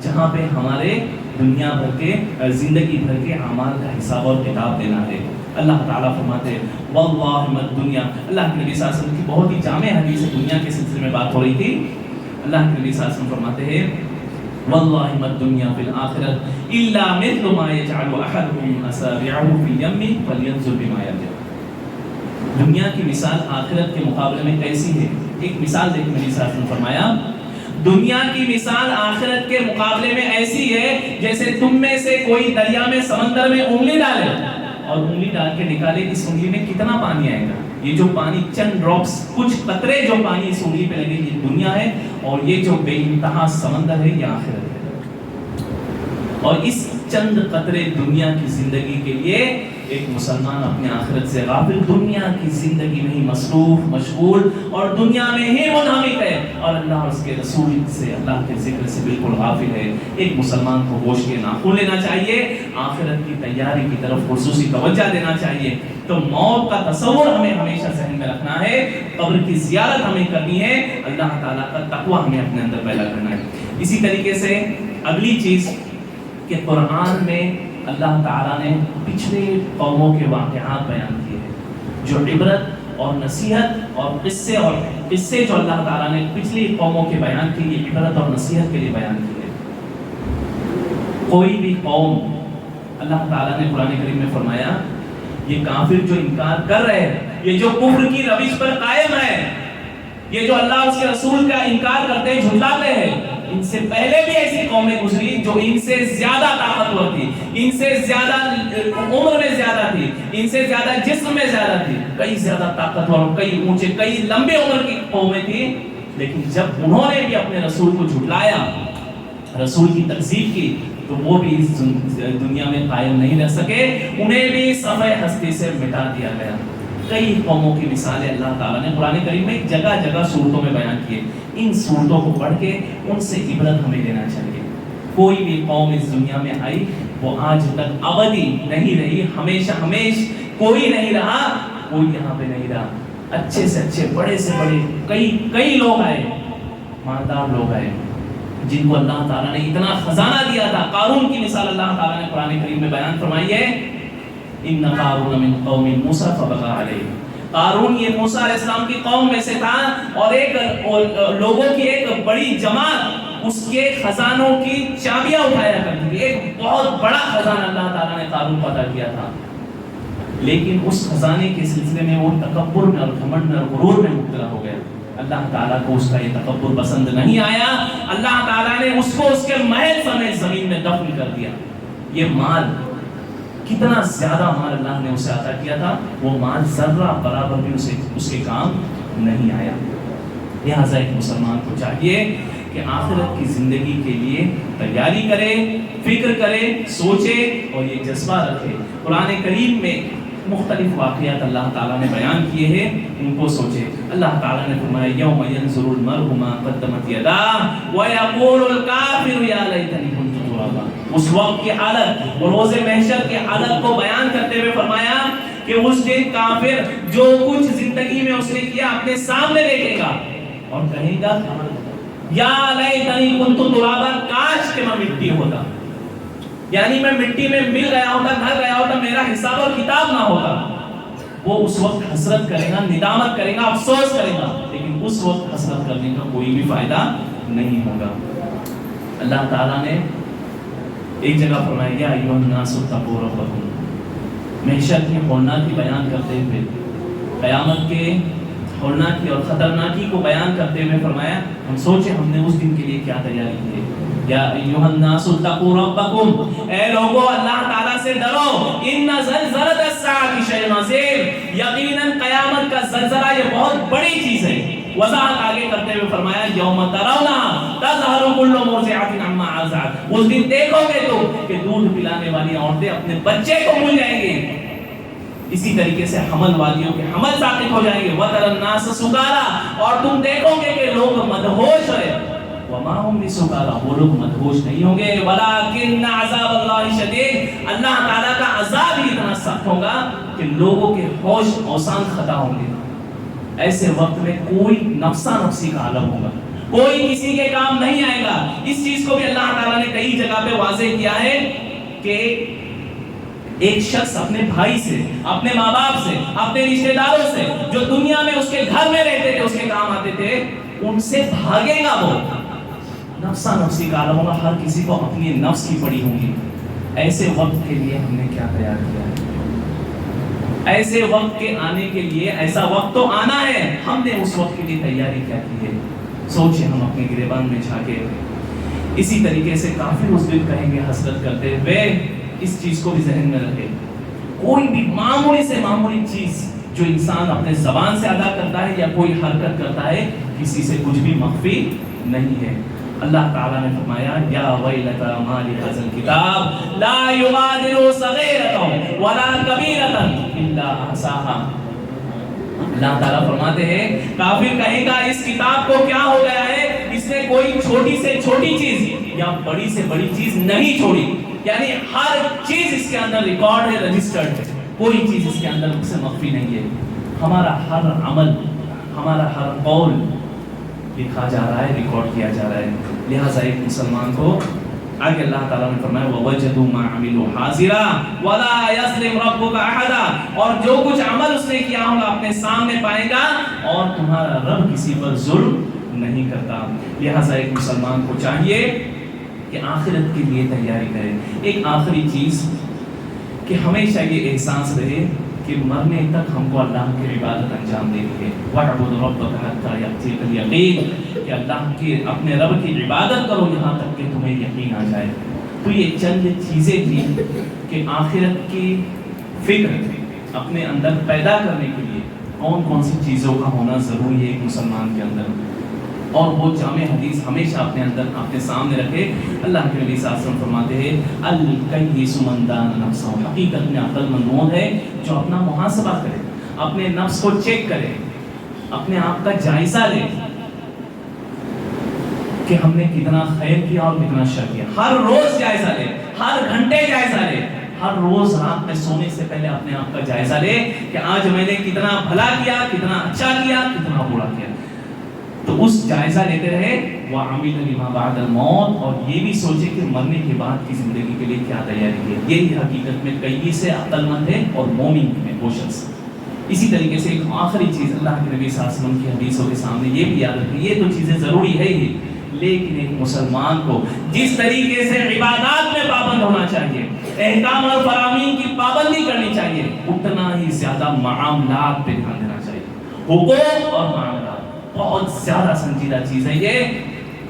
جہاں پہ ہمارے دنیا بھر کے زندگی بھر کے اعمال کا حساب اور کتاب دینا ہے. اللہ تعالیٰ فرماتے ہیں واللہ ما الدنیا. اللہ کے نبی صلی اللہ علیہ وسلم کی بہت ہی جامع حدیث دنیا کے سلسلے میں بات ہو رہی تھی. اللہ کے نبی صلی اللہ علیہ وسلم فرماتے ہیں واللہ ما الدنیا فی الآخرۃ الا مثل ما یجعل احدکم اصابعه فی الیم فلینظر بما یرجع. دنیا کی مثال آخرت کے مقابلے میں کیسی ہے؟ ایک مثال دیکھ نبی صلی اللہ علیہ وسلم فرمایا دنیا کی مثال آخرت کے مقابلے میں ایسی ہے جیسے تم میں سے کوئی دریا میں سمندر میں انگلی ڈالے اور انگلی ڈال کے نکالے اس انگلی میں کتنا پانی آئے گا. یہ جو پانی چند ڈراپس کچھ قطرے جو پانی اس انگلی پہ لگے یہ دنیا ہے, اور یہ جو بے انتہا سمندر ہے یہ آخرت ہے. اور اس چند قطرے دنیا کی زندگی کے لیے ایک مسلمان اپنے آخرت سے غافل, دنیا کی زندگی میں ہی مصروف مشغول اور دنیا میں ہی منہمک ہے, اور اللہ اور اس کے رسول سے اللہ کے ذکر سے بالکل غافل ہے. ایک مسلمان کو ہوش کے ناخن لینا چاہیے, آخرت کی تیاری کی طرف خصوصی توجہ دینا چاہیے. تو موت کا تصور ہمیں ہمیشہ ذہن میں رکھنا ہے, قبر کی زیارت ہمیں کرنی ہے, اللہ تعالیٰ کا تقویٰ ہمیں اپنے اندر پیدا کرنا ہے. اسی طریقے سے اگلی چیز کہ قرآن میں اللہ تعالیٰ نے پچھلے قوموں کے واقعات بیان کیے ہیں جو عبرت اور نصیحت اور قصے جو اللہ تعالیٰ نے پچھلی قوموں کے بیان کیے عبرت اور نصیحت کے لیے بیان کیے. کوئی بھی قوم اللہ تعالیٰ نے قرآن کریم میں فرمایا یہ کافر جو انکار کر رہے ہیں, یہ جو کفر کی روش پر قائم ہے, یہ جو اللہ اس کے رسول کا انکار کرتے ہیں جھٹلاتے ہیں, ان سے پہلے بھی ایسی قومیں گزری جو ان سے زیادہ طاقتور تھی, ان سے زیادہ عمر میں زیادہ تھی, ان سے زیادہ جسم میں زیادہ تھی, کئی زیادہ طاقتور, کئی اونچے, کئی لمبے عمر کی قومیں تھیں. لیکن جب انہوں نے بھی اپنے رسول کو جھٹلایا, رسول کی تکذیب کی, تو وہ بھی اس دنیا میں قائم نہیں رہ سکے, انہیں بھی صفحہ ہستی سے مٹا دیا گیا. کئی قوموں کی مثالیں اللہ تعالیٰ نے قرآن کریم میں جگہ جگہ صورتوں میں بیان کیے. ان صورتوں کو پڑھ کے ان سے عبرت ہمیں لینا چاہیے. کوئی بھی قوم اس دنیا میں آئی وہ آج تک ابدی نہیں رہی, ہمیش کوئی نہیں رہا, کوئی یہاں پہ نہیں رہا. اچھے سے اچھے, بڑے سے بڑے کئی لوگ آئے, مالدار لوگ آئے جن کو اللہ تعالیٰ نے اتنا خزانہ دیا تھا. قارون کی مثال اللہ تعالیٰ نے قرآن کریم میں بیان فرمائی ہے ان قارون من قوم موسیٰ فبغى علیہ. قارون یہ موسیٰ علیہ السلام کی قوم میں سے تھا, اور ایک لوگوں کی ایک بڑی جماعت اس کے خزانوں کی چابیاں اٹھایا کرتی تھی. ایک بہت بڑا خزانہ اللہ تعالیٰ نے قارون کو عطا کیا تھا, لیکن اس خزانے کے سلسلے میں وہ تکبر میں اور گھمنڈ میں اور غرور میں مبتلا ہو گیا. اللہ تعالیٰ کو اس کا یہ تکبر پسند نہیں آیا. اللہ تعالیٰ نے اس کو اس کے محل سمیت زمین میں دفن کر دیا. یہ مال, کتنا زیادہ مال اللہ نے اسے عطا کیا تھا, وہ مال ذرہ برابر بھی اس کے کام نہیں آیا. لہٰذا ایک مسلمان کو چاہیے کہ آخرت کی زندگی کے لیے تیاری کرے, فکر کرے, سوچے اور یہ جذبہ رکھے. قرآن کریم میں مختلف واقعات اللہ تعالیٰ نے بیان کیے ہیں, ان کو سوچے. اللہ تعالیٰ نے فرمایا یوم ینظر المرء ما قدمت یداہ ویقول الکافر یا لیتنی کنت ترابا. اس وقت کی حالت, روز محشر کی حالت کو بیان کرتے ہوئے فرمایا کہ اس دن کافر جو کچھ زندگی میں اس نے کیا اپنے سامنے دیکھے گا اور کہے گا یا لیتنی کنت ترابا, کاش کہ میں مٹی ہوتا, یعنی میں مٹی میں مل گیا ہوتا, گھر گیا ہوتا, میرا حساب اور کتاب نہ ہوتا. وہ اس وقت حسرت کرے گا، ندامت کرے گا، افسوس کرے گا، لیکن اس وقت حسرت کرنے کا کوئی بھی فائدہ نہیں ہوگا۔ اللہ تعالیٰ نے ایک جگہ فرمایا یا ایھا الناس اتقوا ربکم، محشر کی ہولناکی بیان کرتے ہوئے، قیامت کے ہولناکی اور خطرناکی کو بیان کرتے ہوئے فرمایا ہم سوچیں ہم نے اس دن کے لیے کیا تیاری کی ہے۔ یا ایھا الناس اتقوا ربکم، اے لوگو اللہ تعالیٰ سے ڈرو، ان زلزلۃ الساعۃ شیء عظیم، یقیناً قیامت کا زلزلہ یہ بہت بڑی چیز ہے۔ وضاحت آگے کرتے ہوئے فرمایا یوم ترونھا تذہل کل مرضعۃ عما ارضعت، اس دن دیکھو گے تو کہ دودھ پلانے والی عورتیں اپنے بچے کو بھول جائیں گے، اسی طریقے سے حمل والیوں کے حمل ساقط ہو جائیں گے۔ وَتَرَى النَّاسَ سُكَارَىٰ، اور تم دیکھو گے کہ لوگ مدہوش ہیں، وَمَا هُمْ بِسُكَارَىٰ، وہ لوگ مدہوش نہیں ہوں گے، وَلَٰكِنَّ عَذَابَ اللَّهِ شَدِيدٌ، اللہ تعالیٰ کا عذاب ہی اتنا سخت ہوگا کہ لوگوں کے ہوش اوسان خطا ہوں گے۔ ایسے وقت میں کوئی نفسا نفسی کا عالم ہوگا، کوئی کسی کے کام نہیں آئے گا۔ اس چیز کو بھی اللہ تعالیٰ نے کئی جگہ پہ واضح کیا ہے کہ ایک شخص اپنے بھائی سے، اپنے ماں باپ سے، اپنے رشتہ داروں سے جو دنیا میں اس کے گھر میں رہتے تھے، اس کے کام آتے تھے، ان سے بھاگے گا۔ وہ نفسا نفسی کا عالم ہوگا، ہر کسی کو اپنی نفس کی پڑی ہوگی۔ ایسے وقت کے لیے ہم نے کیا تیار کیا ہے؟ ایسے وقت کے آنے کے لیے، ایسا وقت تو آنا ہے، ہم نے اس وقت کے لیے تیاری کیا کی ہے؟ سوچیں ہم اپنے گریبان میں جھانکے۔ اسی طریقے سے کافر اس دن کہیں گے حسرت کرتے ہوئے، اس چیز کو بھی ذہن میں رکھے، کوئی بھی معمولی سے معمولی چیز جو انسان اپنے زبان سے ادا کرتا ہے یا کوئی حرکت کرتا ہے، کسی سے کچھ بھی مخفی نہیں ہے۔ اللہ تعالیٰ نے فرمایا یا ویلتا ما لہذا الکتاب لا یغادر صغیرۃ ولا کبیرۃ الا احصاها۔ اللہ تعالیٰ فرماتے ہیں کافر کہے گا اس کتاب کو کیا ہو گیا ہے، اس نے کوئی چھوٹی سے چھوٹی چیز یا بڑی سے بڑی چیز نہیں چھوڑی، یعنی ہر چیز اس کے اندر ریکارڈ ہے، رجسٹرڈ ہے، کوئی چیز اس کے اندر سے مخفی نہیں ہے۔ ہمارا ہر عمل، ہمارا ہر قول لکھا جا رہا ہے، ریکارڈ کیا جا رہا ہے۔ لہٰذا ایک مسلمان کو آگے اللہ تعالیٰ نے فرمایا وَوَجَدُوا مَا عَمِلُوا حَاضِرًا وَلَا يَظْلِمُ رَبُّكَ أَحَدًا، اور جو کچھ عمل اس نے کیا ہوگا اپنے سامنے پائے گا، اور تمہارا رب کسی پر ظلم نہیں کرتا۔ لہٰذا ایک مسلمان کو چاہیے کہ آخرت کے لیے تیاری کرے۔ ایک آخری چیز کہ ہمیشہ یہ احساس رہے کہ مرنے تک ہم کو اللہ کی عبادت انجام دینی ہے۔ وَاعْبُدْ رَبَّكَ حَتَّىٰ يَأْتِيَكَ الْيَقِينُ، کہ اللہ کی اپنے رب کی عبادت کرو یہاں تک کہ تمہیں یقین آ جائے۔ تو یہ چند چیزیں تھیں کہ آخرت کی فکر اپنے اندر پیدا کرنے کے لیے کون کون سی چیزوں کا ہونا ضروری ہے ایک مسلمان کے اندر، اور وہ جامع حدیث ہمیشہ اپنے اندر اپنے سامنے رکھے۔ اللہ کے نبی صلی اللہ علیہ وسلم فرماتے ہیں الکیس من دان نفسہ، حقیقت میں عقل مند وہ ہے جو اپنا محاسبہ کرے، اپنے نفس کو چیک کرے، اپنے آپ کا جائزہ لے کہ ہم نے کتنا خیر کیا اور کتنا شر کیا۔ ہر روز جائزہ لے، ہر گھنٹے جائزہ لے، ہر روز رات میں سونے سے پہلے اپنے آپ کا جائزہ لے کہ آج میں نے کتنا بھلا کیا، کتنا اچھا کیا، کتنا برا کیا۔ تو اس جائزہ لیتے رہے وَعَمِلَ لِمَا بَعْدَ الْمَوْتِ، اور یہ بھی سوچے کہ مرنے کے بعد کی زندگی کے لیے کیا تیاری ہے۔ یہی حقیقت میں کئی سے عقل مند ہے اور مومن میں وہ شخص۔ اسی طریقے سے ایک آخری چیز اللہ کے نبی صلی اللہ علیہ وسلم کی حدیثوں کے سامنے یہ بھی یاد رکھیں، یہ تو چیزیں ضروری ہے ہی، لیکن ایک مسلمان کو جس طریقے سے عبادات میں پابند ہونا چاہیے، احکام اور فرامین کی پابندی کرنی چاہیے، اتنا ہی زیادہ معاملات پہ دھیان دینا چاہیے۔ حقوق اور معاملات بہت زیادہ سنجیدہ چیز ہے یہ۔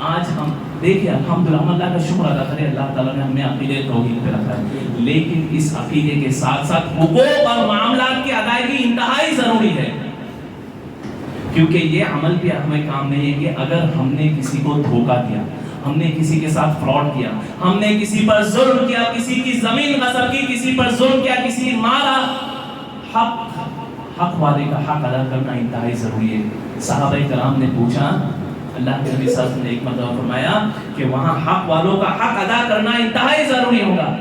آج ہم دیکھیں الحمدللہ، ہم اللہ کا شکر ادا کریں، اللہ تعالیٰ نے ہمیں عقیدے توحید پہ رکھا ہے، لیکن اس عقیدے کے ساتھ ساتھ حقوق اور معاملات کی ادائیگی انتہائی ضروری ہے، کیونکہ یہ عمل بھی ہمیں کام نہیں ہے کہ اگر ہم نے کسی کو دھوکہ دیا، ہم نے کسی کے ساتھ فراڈ کیا، ہم نے کسی پر ظلم کیا، کسی کی زمین غصب کی، کسی پر ظلم کیا، کسی مارا، حق والے کا حق ادا کرنا انتہائی ضروری ہے۔ صحابہ کرام نے پوچھا، اللہ کے نبی صلی اللہ علیہ وسلم نے ایک مرتبہ فرمایا کہ وہاں حق والوں کا حق ادا کرنا انتہائی ضروری ہوگا۔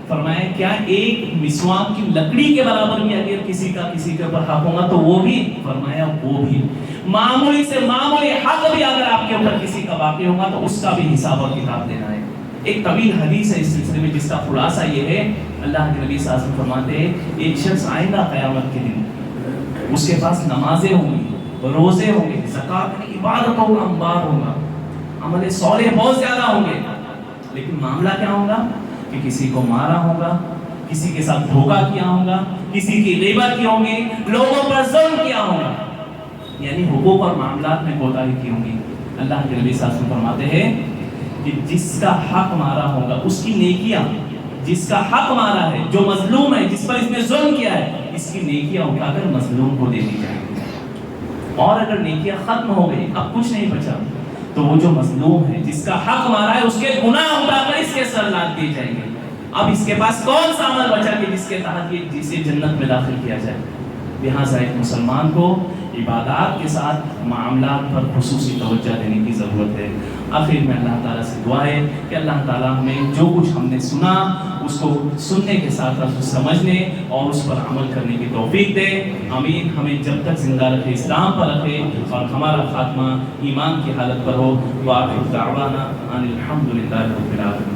فرمایا کیا ایک مسواک کی لکڑی کے برابر بھی اگر کسی کے اوپر حق ہوگا تو وہ بھی؟ فرمایا وہ بھی۔ معمولی سے معمولی حق بھی اگر آپ کے اوپر کسی کا واقع ہوگا تو اس کا بھی حساب اور کتاب دینا ہے۔ ایک طویل حدیث ہے اس سلسلے میں جس کا خلاصہ یہ ہے، اللہ کے نبی صلی اللہ علیہ وسلم فرماتے ہیں ایک شخص آئے گا قیامت کے دن، اس کے پاس نمازیں ہوں گی، روزے ہوں گے، زکوٰۃ یعنی عبادتوں کا انبار ہوگا، عمل صالح بہت زیادہ ہوں گے، لیکن معاملہ کیا ہوگا کہ کسی کو مارا ہوگا، کسی کے ساتھ دھوکہ کیا ہوگا، کسی کی غیبت کی ہوں گی، لوگوں پر ظلم کیا ہوگا، یعنی حقوق اور معاملات میں کوتاہی کی ہوں گی۔ اللہ کے نبی صلی اللہ علیہ وسلم فرماتے ہیں کہ جس کا حق مارا ہوگا اس کی نیکیاں، جس کا حق مارا ہے، جو مظلوم ہے، جس پر اس نے ظلم کیا ہے، اس کی نیکیاں اٹھا کر مظلوم کو دے دی جائیں گی، اور اگر نیکیاں ختم ہو گئی، اب کچھ نہیں بچا، تو وہ جو مظلوم ہے، جس کا حق مارا ہے، اس کے گناہ اٹھا کر اس کے سر لاد دیے جائیں گے۔ اب اس کے پاس کون سا عمل بچا کہ جس کے تحت یہ جسے جنت میں داخل کیا جائے؟ لہٰذا ایک مسلمان کو عبادات کے ساتھ معاملات پر خصوصی توجہ دینے کی ضرورت ہے۔ آخر میں اللہ تعالیٰ سے دعا ہے کہ اللہ تعالیٰ ہمیں جو کچھ ہم نے سنا اس کو سننے کے ساتھ ساتھ سمجھنے اور اس پر عمل کرنے کی توفیق دے۔ آمین۔ ہمیں جب تک زندہ رکھے، اسلام پر رکھے، اور ہمارا خاتمہ ایمان کی حالت پر ہو۔ وآخر دعوانا ان الحمد للہ رب العالمین۔